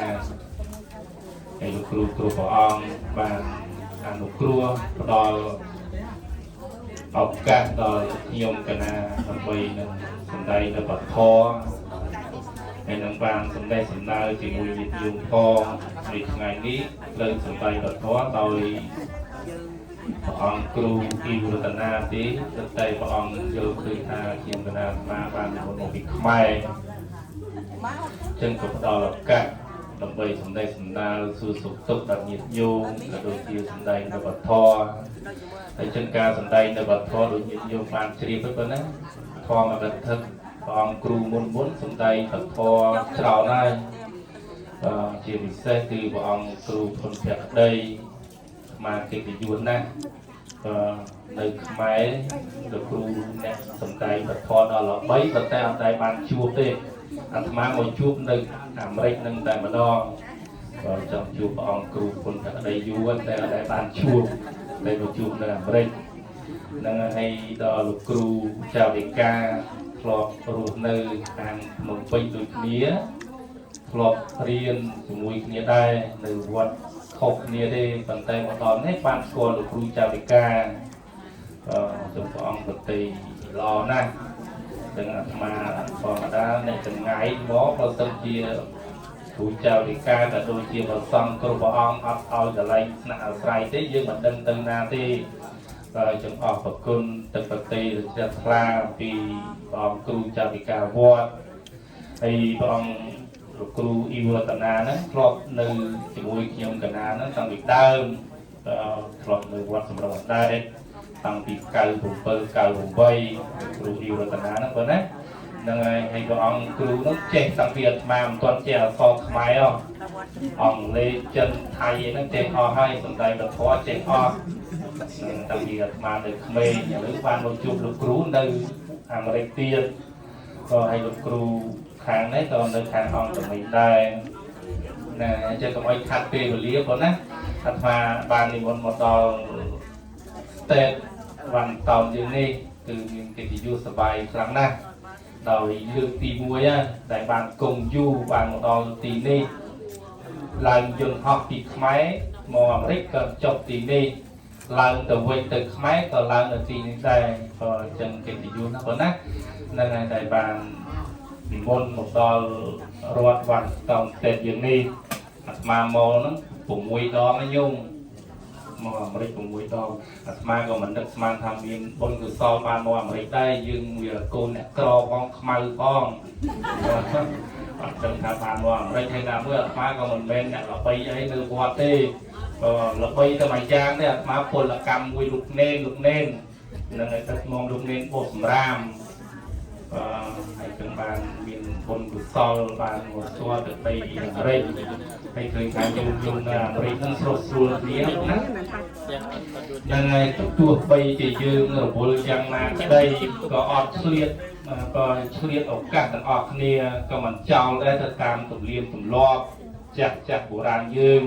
ហើយលោកគ្រូគ្រប់ព្រះអង្គបានអនុគ្រោះផ្ដល់ឱកាសដល់ខ្ញុំកណាដើម្បីនឹងសម្ដែងនៅបទធម៌ហើយនឹងបានសម្ដែងសម្ដៅជាមួយញាតិញោមផងនៅថ្ងៃនេះលើសម្ដែងបទធម៌ដោយព្រះអង្គគ្រូទីវរតនាទេតែព្រះអង្គយល់ឃើញថាខ្ញុំកណាបាននិមន្តមកពីខ្មែរចឹងក៏ផ្ដល់ឱកាសដើម្បីសម្ដែងសម្ដៅសួរសុខទុក្ខដល់ញាតិញោមក៏ដូចជាសម្ដែងនៅបទធម៌ហើយចឹងការសម្ដែងនៅបទធម៌ដូចញាតិញោមបានជ្រាបទៅប៉ុណ្ណាធម៌មកថឹកព្រះអង្គគ្រូមុនសម្ដែងបទធម៌ច្រើនហើយជាពិសេសគឺព្រះអង្គគ្រូភុនភក្តីមកកិត្តិយសណាស់នៅខ្មែរលោកគ្រូអ្នកសម្ដែងបទធម៌ដល់ល្បីប៉ុន្តែអត់ដែលបានជួបទេអាត្មាមកជួបនៅអាមេរិកនឹងតែម្ដងក៏ចង់ជួបព្រះអង្គគ្រូពុនភក្តីយូរតែអត់ដែលបានជួបតែមកជួបនៅអាមេរិកនឹងហើយដល់លោកគ្រូចៅវិការធ្លាប់រស់នៅខាងភ្នំពេញដូចគ្នាធ្លាប់រៀនជាមួយគ្នាដែរនៅវត្តខុសគ្នាទេប៉ុន្តែមកដល់នេះបានស្គាល់លោកគ្រូចៅវិការសូមព្រះអង្គប្រតិល្អណាស់ទាំងអាត្មាធម្មតាអ្នកចម្ងាយមកបើសិនជាគ្រូចៅវិការក៏ដូចជាប្រសង់គ្រប់ព្រះអង្គអត់ឲ្យកន្លែងស្នាក់អាស្រ័យទេយើងមិនដឹងទៅណាទេចង់អរគុណទឹកប្រតិរជ្រះថ្លាពីព្រះអង្គគ្រូចៅវិការវត្តហើយព្រះអង្គលោកគ្រូអ៊ីវរតនាហ្នឹងធ្លាប់នៅជាមួយខ្ញុំកណាហ្នឹងតាំងពីដើមធ្លាប់នៅវត្តសម្រាប់អណ្ដែតតាំងពី97 98គ្រូអ៊ីវរតនាហ្នឹងប៉ុណ្ណាហ្នឹងហើយព្រះអង្គគ្រូហ្នឹងចេះតាំងពីអាត្មាមិនទាន់ចេះអក្សរខ្មែរអង់គ្លេសចិនថៃហ្នឹងចេះអស់ហើយសំដែងពធចេះអស់តាំងពីអាត្មានៅក្មេងឥឡូវបានមកជួបលោកគ្រូនៅអាមេរិកទៀតក៏ឲ្យលោកគ្រូខាងនេះក៏នៅខាងអង្គតែមិនដែរណាអញ្ចឹងកុំឲ្យខាត់ពេលវេលាប៉ុណ្ណាអាត្មាបាននិមន្តមកដល់ស្តេតវ៉ាន់តោនយើងនេះគឺមានកិត្តិយសសប្បាយខ្លាំងណាស់ដោយលើកទី1ដែលបានគង់យូរបានមកដល់ទីនេះឡើងយន្តហោះពីខ្មែរមកអាមេរិកក៏ចប់ទីនេះឡើងទៅវិញទៅខ្មែរក៏ឡើងនៅទីនេះដែរក៏អញ្ចឹងកិត្តិយសប៉ុណ្ណានឹងហើយដែលបាននិមន្តមកដល់រដ្ឋវ៉ាន់តោនស្តេតយើងនេះអាត្មាមកហ្នឹង6ដងញោមមកអាមេរិក6ដងអាត្មាក៏មិននឹកស្មានថាមានបុណ្យកុសលបានមកអាមេរិកដែរយើងវាកូនអ្នកក្រផងខ្មៅផងអត់ដឹងថាបានមកអាមេរិកហើយណាមួយអាត្មាក៏មិនមែនអ្នកល្បីអីនៅវត្តទេល្បីតែមួយយ៉ាងទេអាត្មាពលកម្មមួយលោកនេននឹងឲ្យទឹកមកលោកនេនបោះសម្រាមហើយទាំងបានមានបុណ្យកុសលបានមកស្គាល់ទៅដីអាមេរិកហើយឃើញថាយំនៅអាមេរិកហ្នឹងស្រុកស្រួលគ្នាណាហ្នឹងហើយទោះបីជាយើងរវល់យ៉ាងណាក្តីក៏អត់ឆ្លៀតឱកាសទាំងអស់គ្នាក៏មិនចោលដែរទៅតាមទំនៀមទម្លាប់ ចាស់បុរាណយើង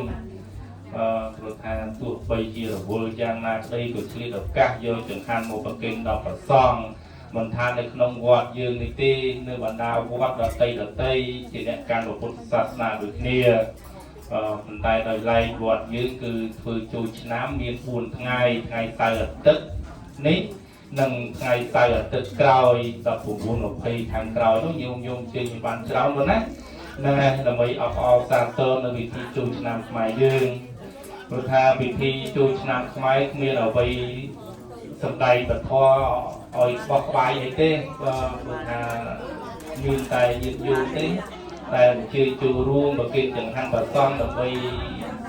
ព្រោះថាទោះបីជារវល់យ៉ាងណាក្តីក៏ឆ្លៀតឱកាសយកចង្ហាន់មកប្រគេនដល់ព្រះសង្ឃមិនថានៅក្នុងវត្តយើងនេះទេនៅបណ្ដាវត្តដទៃជាអ្នកកាន់ពុទ្ធសាសនាដូចគ្នាប៉ុន្តែដោយឡែកវត្តយើងគឺធ្វើចូលឆ្នាំមាន4ថ្ងៃថ្ងៃសៅរ៍អាទិត្យនេះនិងថ្ងៃសៅរ៍អាទិត្យក្រោយ19-20ខាងក្រោយនោះញោមជើញបានច្រើនប៉ុណ្ណាហ្នឹងហើយដើម្បីអបអរសាទរនៅពិធីចូលឆ្នាំខ្មែរយើងព្រោះថាពិធីចូលឆ្នាំខ្មែរគ្មានអ្វីសំដែងពធឲ្យបោះក្បាយអីទេព្រោះថាមានតែយឺតយូរទេតែអញ្ជើញចូលរួមប្រគេនចង្ហាន់ព្រះសង្ឃដើម្បី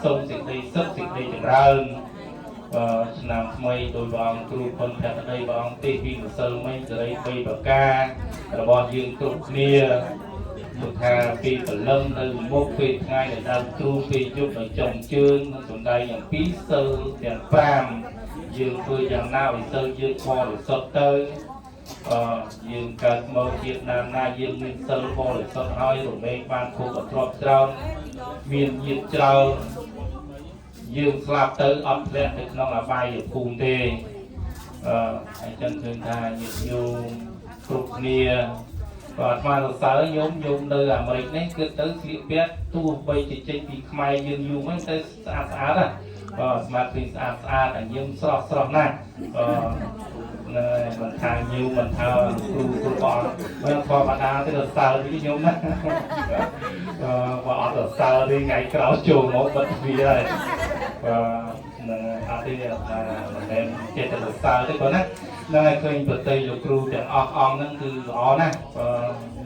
សូមសេចក្តីសុខសេចក្តីចម្រើនឆ្នាំថ្មីដោយព្រះអង្គគ្រូផុនភក្តីព្រះអង្គទេពីម្សិលមិញសេរី3ប្រការរបស់យើងគ្រប់គ្នាព្រោះថាពីព្រលឹមនៅមុខពេលថ្ងៃនៅដើមគ្រូពេលយប់នៅចុងជើងនឹងសំដែងអំពីសិលទាំង5យើងធ្វើយ៉ាងណាឲ្យសិលយើងបរិសុទ្ធទៅយើងកើតមកជាតិណាយើងមានសិលបរិសុទ្ធហើយរមែងបានភោគអត្រប់ច្រើនមានញាតិច្រើនយើងស្លាប់ទៅអត់ធ្លាក់ទៅក្នុងអបាយភូមិទេហើយចឹងឃើញថាញាតិញោមគ្រប់គ្នាក៏អាត្មាសរសើរញោមនៅអាមេរិកនេះគឺទៅស្លៀកពាក់ទោះបីជាចេញពីខ្មែរយើងយូរហ្នឹងទៅស្អាតណាស់ស្មាតឃើញស្អាតហើយញោមស្រស់ណាស់មិនថាញោមមិនថាគ្រូបងមិនធម្មតាទេសរសើរពីញោមណាបើអត់សរសើរទេថ្ងៃក្រោយចូលមកបិទទ្វារហើយនឹងអត់ទេថាមិនមែនចេះតែសរសើរទេគាត់ណានឹងឲ្យឃើញប្រតិលោកគ្រូទាំងអស់អង្គហ្នឹងគឺល្អណាស់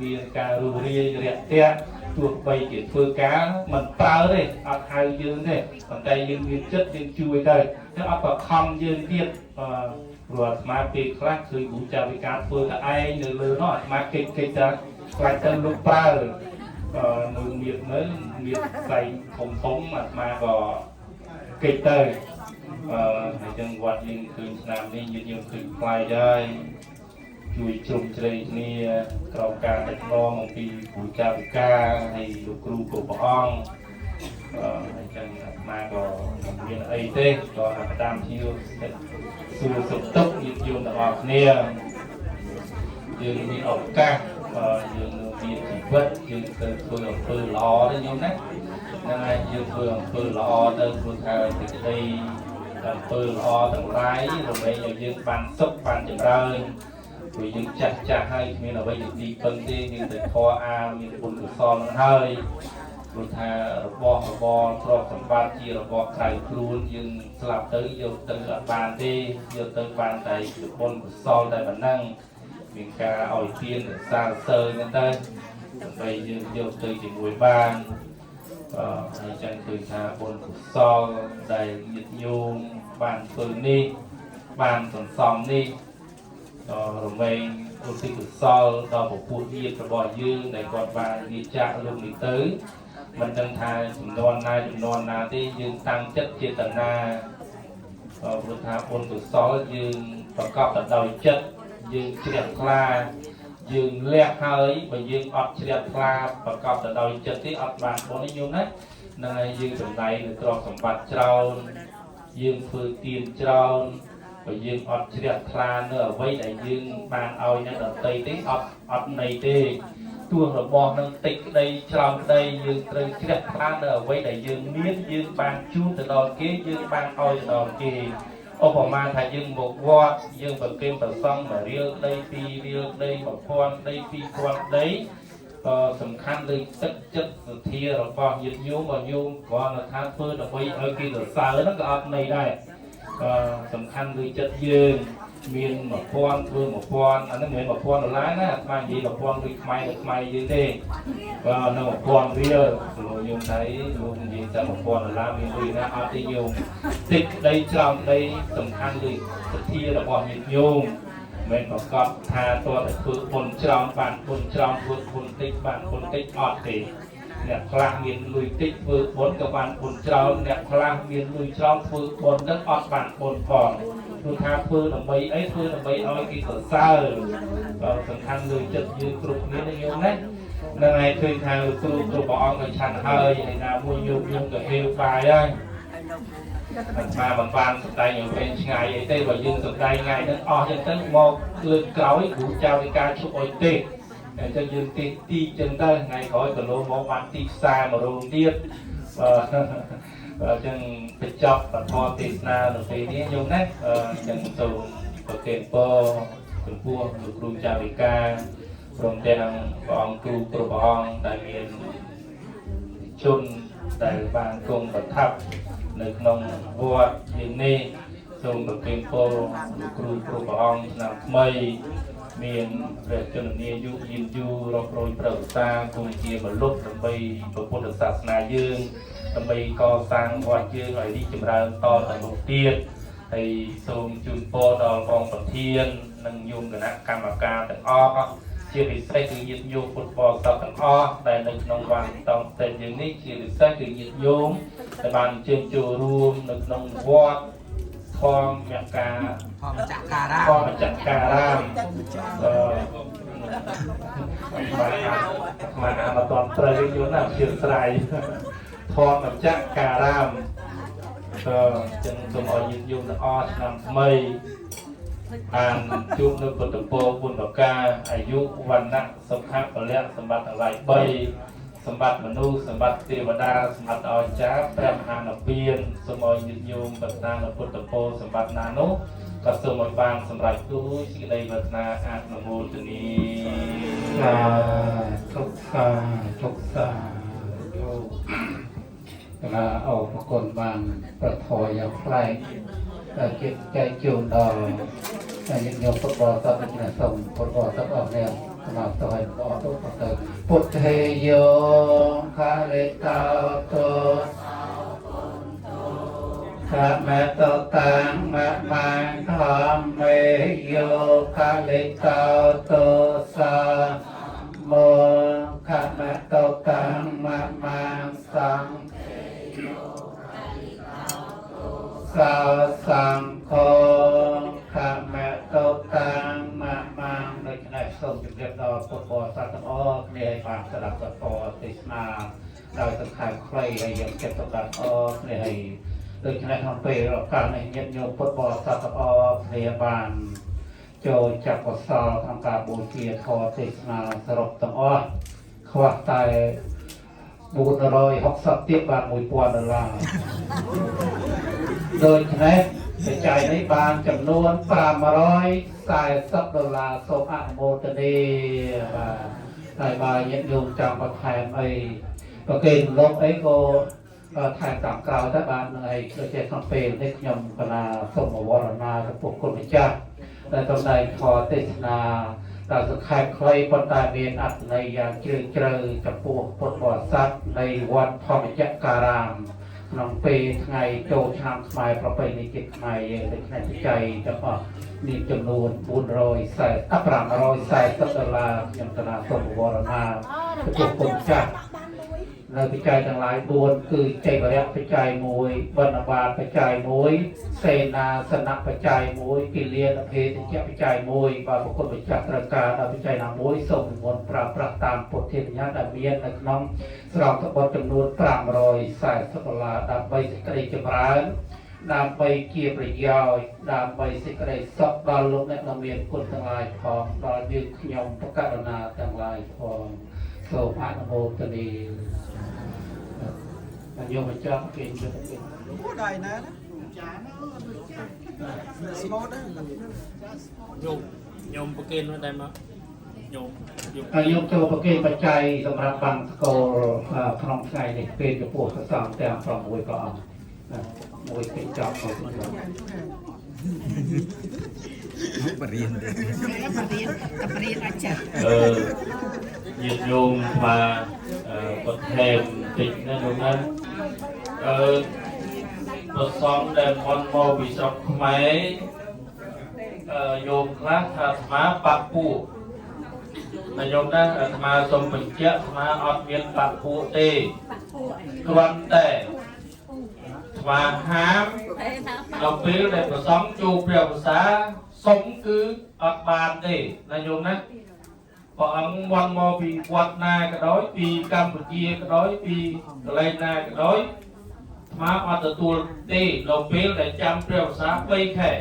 មានការរួសរាយរាក់ទាក់ទោះបីជាធ្វើការមិនប្រើទេអត់ហៅយើងទេប៉ុន្តែយើងមានចិត្តយើងជួយទៅតែអត់បខំយើងទៀតព្រោះអាត្មាពេលខ្លះឃើញគ្រូចាវិការធ្វើតែឯងនៅលើនោះអាត្មាកិច្ចតែខ្លាចទៅលោកប្រើនៅមានផ្សេងធំអាត្មាក៏កិច្ចទៅហើយចឹងវត្តយើងឃើញឆ្នាំនេះយើងឃើញផ្លែហើយជួយជ្រុំជ្រែងគ្នាក្រោមការដឹកនាំអំពីគ្រូចាវិការហើយលោកគ្រូគ្រប់ព្រះអង្គហើយចឹងអាត្មាក៏មិនមានអីទេក៏តាមជាសួរសុខទុក្ខញាតិញោមទាំងអស់គ្នាយើងមានឱកាសយើងមានជីវិតយើងទៅធ្វើអំពើល្អទេញោមណាហ្នឹងហើយយើងធ្វើអំពើល្អទៅព្រោះថាសេចក្តីអំពើល្អទាំងឡាយរមែងឲ្យយើងបានសុខបានចម្រើនព្រោះយើងចាស់ហើយគ្មានអ្វីជាទីពឹងទេមានតែធម៌អាមានបុណ្យកុសលនឹងហើយព្រោះថារបស់របរទ្រព្យសម្បត្តិជារបស់ក្រៅខ្លួនយើងស្លាប់ទៅយកទៅអត់បានទេយកទៅបានតែបុណ្យកុសលតែប៉ុណ្ណឹងមានការឲ្យទានរក្សាសើហ្នឹងទៅដើម្បីយើងយកទៅជាមួយបានហើយចឹងគឺថាបុណ្យកុសលដែលញាតិញោមបានធ្វើនេះបានសន្សំនេះរមែងឧទ្ទិសកុសលដល់ពពួកញាតិរបស់យើងដែលគាត់បាននិយាយលោកនេះទៅមិនដឹងថាចំនួនណាទេយើងតាំងចិត្តចេតនាព្រោះថាបុណ្យកុសលយើងប្រកបទៅដោយចិត្តយើងជ្រះថ្លាយើងលះហើយបើយើងអត់ជ្រះថ្លាប្រកបទៅដោយចិត្តទេអត់បានបុណ្យទេញោមណាហ្នឹងហើយយើងចំណាយនៅទ្រព្យសម្បត្តិច្រើនយើងធ្វើទានច្រើនបើយើងអត់ជ្រះថ្លានៅអ្វីដែលយើងបានឲ្យអ្នកដទៃទេអត់ន័យទេទោះរបស់នឹងតិចក្តីច្រើនក្តីយើងត្រូវជ្រះថ្លានៅអ្វីដែលយើងមានយើងបានជូនទៅដល់គេយើងបានឲ្យទៅដល់គេឧបមាថាយើងមកវត្តយើងប្រគេនព្រះសង្ឃ1រៀលក្តី2រៀលក្តី1000ក្តី2000ក្តីក៏សំខាន់លើទឹកចិត្តសទ្ធារបស់ញាតិញោមបើញោមគ្រាន់តែថាធ្វើដើម្បីឲ្យគេសរសើរហ្នឹងក៏អត់ន័យដែរសំខាន់លើចិត្តយើងមាន1000ធ្វើ1000អានេះមិនមែន$1000ណាអាត្មានិយាយ1000ដូចខ្មែរយើងទេក៏នៅ1000រៀលលោកញោមថៃលោកនិយាយតែ$1000មានលុយណាអត់ទេញោមតិចក្តីច្រើនក្តីសំខាន់លើសទ្ធារបស់ញាតិញោមមិនប្រកបថាតើធ្វើបុណ្យច្រើនបានបុណ្យច្រើនធ្វើបុណ្យតិចបានបុណ្យតិចអត់ទេអ្នកខ្លះមានលុយតិចធ្វើបុណ្យក៏បានបុណ្យច្រើនអ្នកខ្លះមានលុយច្រើនធ្វើបុណ្យនឹងអត់បានបុណ្យផងព្រោះថាធ្វើដើម្បីអីធ្វើដើម្បីឲ្យគេសរសើរសំខាន់លើចិត្តយើងគ្រប់គ្នាញោមណា Nên ngày khơi thang trụ bỏ ông người chăn hơi thì nào mua dùng cái heo bài đây mà bằng bàn sập tay nhiều bên ngày ấy tây và dương sập tay ngày đến chân tới một lượt cõi đủ trao đi ca chụp ôi tê để cho dương ti chân tới ngày khỏi từ lô món bán ti xa mà rồng tiết chân bị chọc và thò tê na rồi têนี้dùng đấy chân tù và kèm po cùng cua được trao đi ca rồng đèn bong cừu bong đại miền chun đại bàn cung bậc tháp nơi nông vua hiện nay dùng bậc kim po cừu bong nằm mây miền về chân miền du yên du rồi bờ xa cùng chia một lúc đầm bay bậc phật được sát na dương đầm bay co sang hoa dương lại đi chìm ra to thành một tiên thì dùng chun po đòn bong bậc thiên nâng dùng cái nặng cam ca tận o chia bị sai từ nhiệt nhôm football sau tầng o đại lực nông văn tổng tên những ní chia bị sai từ nhiệt nhôm đại bàn trên chùa ruộng lực nông vót thong mẹ cá thong chặt cà ram mà toàn trời như nào chiều sài thong mẹ chặt cà ram chân tụm ở nhiệt nhôm là o nằm mây chung nước của tập bộ buôn bảo caอายุวันนะสมภพและสมบัติอะไรใบสมบัติมนุษย์สมบัติเทวดาสมบัติอจาพระมหานเพียนสมอยโยมปัตตานพุทธโพสมบัตินานุก็สมอยบางสำหรับดูสิ่งใดปัตนาอาณโมทนีทุกสาเวลาเอาพระคนบางประทอยอย่างไกลเก็บใจจูนดอยังโยฟุตบอลสับเป็นส่งฟุตบอลสับออกแนวสมาสอยออกตัวเติมพุทธโยคาเลตาโตข้าแม่ตตังมะมังธรรมเมโยคาเลตาโตสาโมข้าแม่ตตังมะมังสังสาสังโฆข้าแม่ตตังมะมังโดยขณะส่งจุดเรียบร้อยพุทธบริษัททั้งอ้อในความสลับสับปอติสนาเราสำคัญใครให้ยังเก็บตัวการอ้อในโดยขณะทำไปเราการในเงียบโยมพุทธบริษัททั้งอ้อพยาบาลโจจักรสอทำการบูชาทอติสนาสรุปทั้งอ้อขวักตายบูชา60 tiếpบาท$1,000โดยขณะไปจ่ายในบางจำนวน$340สมอโมทนีในบางยันยงจำประทานไอ้ประเกณฑ์ลบไอ้ก็ทางต่างกล่าวถ้าบางไอ้เราจะทำเป็นในยมปนาสมวรณาพระปุกคนมิจฉาในตอนใดทอเทศนาเราจะขายใครปนตาเบียนอัดในยางเจริญจับปวกปนบ่อซัดในวัดพรหมจักการามน้องปีไงโจชามสมัยประเพณีจิตไงในขณะใจจะก็มีจำนวน$440ยังตนาสมวรณาพระปุกคนมิจฉาในปัจจัยทั้งหลายบวนคือใจบริยปัจจัยมวยบรรณบาลปัจจัยมวยเสนาสนะปัจจัยมวยกิเลสอภิธิปัจจัยมวยบาปคนปัจจัยตระการปัจจัยนามวยส่งมวลปราบตามปฏิญาณเมียนนักน้องสรองทั้งหมดจำนวน300สายสักลาดำใบสิกระไรจำร้านนำไปเกี่ยวประโยชน์นำไปสิกระไรสอบดอลลงในนามเมียนคนทั้งหลายพร้อมดอลยืดขยมประกาศนาทั้งหลายพร้อมโสภณโมทนีโยมเจ้าเก่งจะเป็นผู้ใดนะสมอได้โยมประเกณฑ์ว่าได้มั้ยโยมโจประเกณฑ์ปัจจัยสำหรับบางสกอร์พร้อมใจในเป็นจะปวดกระสังแต่พร้อมมวยก็มวยเป็นจับของปรีนอาจารย์ยืดโยมมาบทเพลงติดนั่นตรงนั้นบทซ้อมแต่มอนโมบิชอบไหมโยมคลาสธรรมะปักปูนายโยมนั่งธรรมะสมปิเจธรรมะอดเวียนปักปูเตกวันแต่ธรรมะห้ามเราเปรี้ยวแต่บทซ้อมจูเปรี้ยวภาษาสมคืออดบานเตนายโยมนะ ព្រះអង្គមន់មកពីវត្តណាក៏ដោយពីកម្ពុជាក៏ដោយពីកន្លែងណាក៏ដោយមកអត់ទទួលទេដល់ពេលដែលចាំព្រះវស្សា3ខែ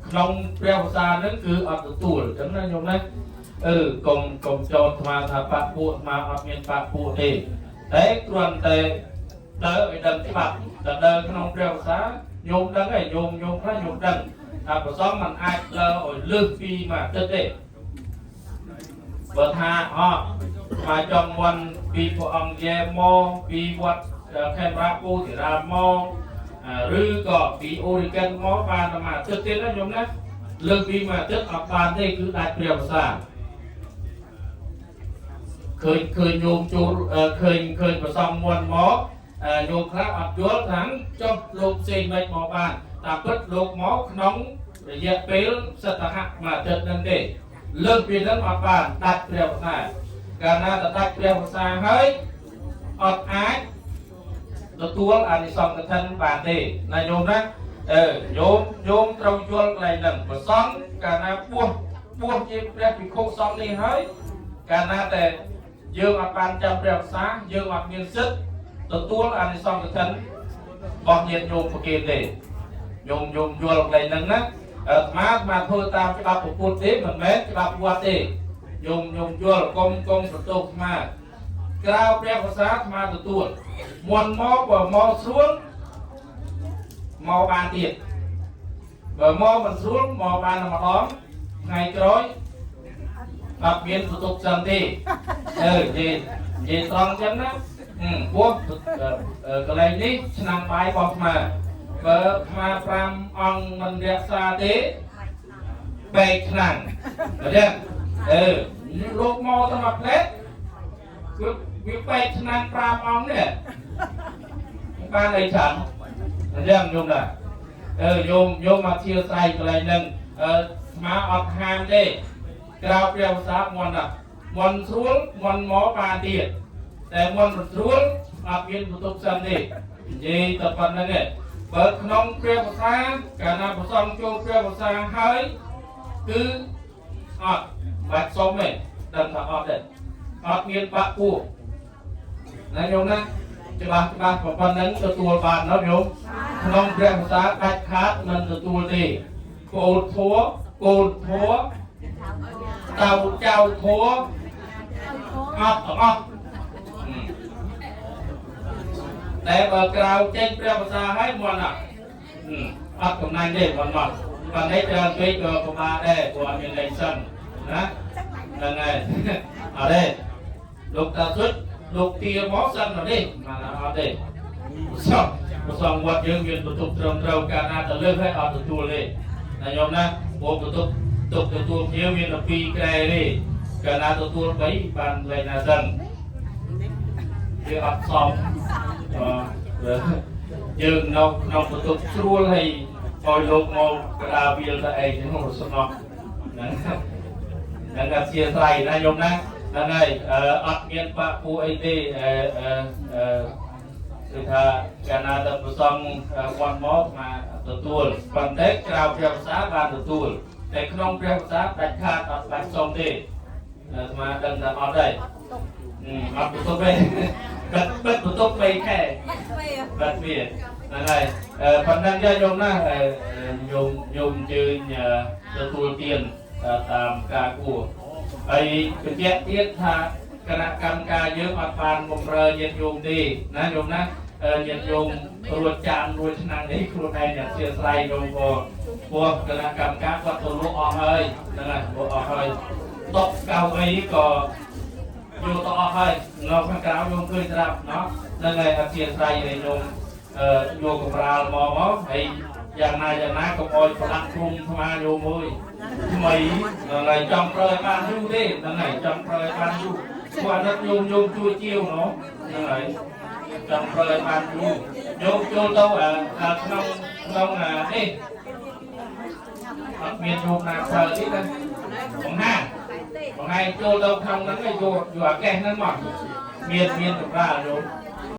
ក្នុងព្រះវស្សាហ្នឹងគឺអត់ទទួលអញ្ចឹងណាញោមណាកុំចោទស្មាថាបាក់ពួកមកអត់មានបាក់ពួកទេតែគ្រាន់តែដើរឲ្យដឹងច្បាប់តែដើរក្នុងព្រះវស្សាញោមដឹងហើយញោមខ្លះញោមដឹងថាប្រសងมันអាចដើរឲ្យលើសពីមួយអាទិត្យទេបើថាមកចង់មុនពីព្រះអង្គយេមកពីវត្តខេមរាពោធិរាមកឬក៏ពីអូរិកិនមកបានតែមួយអាទិត្យទៀតណាញោមណាលើសពីមួយអាទិត្យអត់បានទេគឺដាច់ព្រះវស្សាឃើញញោមចូលឃើញប្រសងមុនមកញោមខ្លះអត់យល់ថាចុះលោកផ្សេងមិនមកបានតាមពិតលោកមកក្នុងរយៈពេលសតហៈមួយអាទិត្យហ្នឹងទេលើកពីនឹងអត់បានដាច់ព្រះវស្សាកាលណាតែដាច់ព្រះវស្សាហើយអត់អាចទទួលអានិសង្ឃកឋិនបានទេណាញោមណាញោមត្រូវយល់កន្លែងហ្នឹងប្រសងកាលណាពោះជាព្រះភិក្ខុសង្ឃនេះហើយកាលណាតែយើងអត់បានចាំព្រះវស្សាយើងអត់មានសិទ្ធិទទួលអានិសង្ឃកឋិនរបស់ញាតិញោមប្រគេនទេញោមយល់កន្លែងហ្នឹងណាមកធ្វើតាមច្បាប់ពុទ្ធទេមិនមែនច្បាប់វត្តទេញោមយល់កុំបន្ទោសមកក្រៅព្រះវស្សាមកទទួលមុនមកបើមកស្រួលមកបានទៀតបើមកមិនស្រួលមកបានតែម្ដងថ្ងៃក្រោយអត់មានបន្ទុកសិនទេនិយាយត្រង់ចឹងណាព្រោះកន្លែងនេះឆ្នាំបាយរបស់ខ្មែរបើខ្មែរ5អង្គមិនរក្សាទេបែកឆ្នាំឃើញទេលោកមកទៅមកផ្លែវាបែកឆ្នាំ5អង្គនេះបានអីចឹងឃើញញោមណាញោមមកជាស្រ័យកន្លែងហ្នឹងស្មាអត់ហាមទេក្រៅព្រះវស្សាមុនស្រួលមុនមកបានទៀតតែមុនស្រួលអត់មានបន្ទុកសិនទេនិយាយតែប៉ុណ្្នឹងឯងបើក្នុងព្រះវស្សាកាលណាប្រសងចូលព្រះវស្សាហើយគឺអត់បាច់សុំទេដឹងថាអត់ទេអត់មានបាក់ពួកណាញោមណាច្បាស់ប៉ុណ្្នឹងទទួលបានណាញោមក្នុងព្រះវស្សាដាច់ខាតមិនទទួលទេកូនធัวតៅចៅធัวអត់ទាំងអស់តែបើក្រៅចេញព្រះវស្សាហើយមុនអត់កំណាញ់ទេមុនមកប៉ុន្តែច្រើនពេកក៏ពិបាកដែរព្រោះអត់មានលេខសិនណាហ្នឹងហើយអត់ទេលោកតាសុទ្ធលោកទាមកសិននេះអត់ទេប្រសងវត្តយើងមានបន្ទុកត្រឹមត្រូវកាលណាទៅលើកឲ្យអត់ទទួលទេណាញោមណាព្រោះបន្ទុកទទួលគ្នាមានតែ2ក្រែទេកាលណាទទួល3បានលេខណាសិនវាអត់សមយើងនៅក្នុងបន្ទប់ស្រួលហើយឲ្យលោកមកកដាវាលតែឯងក្នុងរស្នោហ្នឹងអធិស្ឋានណាញោមណាហ្នឹងហើយអត់មានបាក់ពួកអីទេគឺថាកាលណាទៅប្រសងវត្តមកទទួលប៉ុន្តែក្រៅព្រះវស្សាបានទទួលតែក្នុងព្រះវស្សាដាច់ខាតអត់បាច់សុំទេស្មាដឹងថាអត់ទេអត់បន្ទប់ទេបិទបន្ទប់3ខែបាត់វាហ្នឹងហើយប៉ុណ្ណឹងយកញោមណាញោមជើញទទួលទានតាមការគួរហើយបញ្ជាក់ទៀតថាគណៈកម្មការយើងអត់បានបំរើញាតិញោមទេណាញោមណាញាតិញោមរួចចានរួចឆ្នាំងនេះខ្លួនឯងអ្នកជាស្រ័យញោមព្រោះគណៈកម្មការគាត់ទៅលក់អស់ហើយហ្នឹងហើយលក់អស់ហើយតបកៅអីក៏យកទៅអស់ហើយនៅខាងក្រៅញោមឃើញស្រាប់เนาะហ្នឹងហើយអធិស្ឋានឲ្យញោមយកកម្រាលមកហើយយ៉ាងណាកុំអោយប្រឡាក់គុំស្មាញោមអើយថ្មីហ្នឹងហើយចង់ប្រើបានយូរទេហ្នឹងហើយចង់ប្រើបានយូរព្រោះអាណិតញោមជួយជាវเนาะហ្នឹងហើយចង់ប្រើបានយូរញោមចូលទៅក្នុងនេះអត់មានញោមណាប្រើទេណាបង្ហាញចូលទៅក្នុងហ្នឹងយកអាកេះហ្នឹងមកមានកម្រាលញោម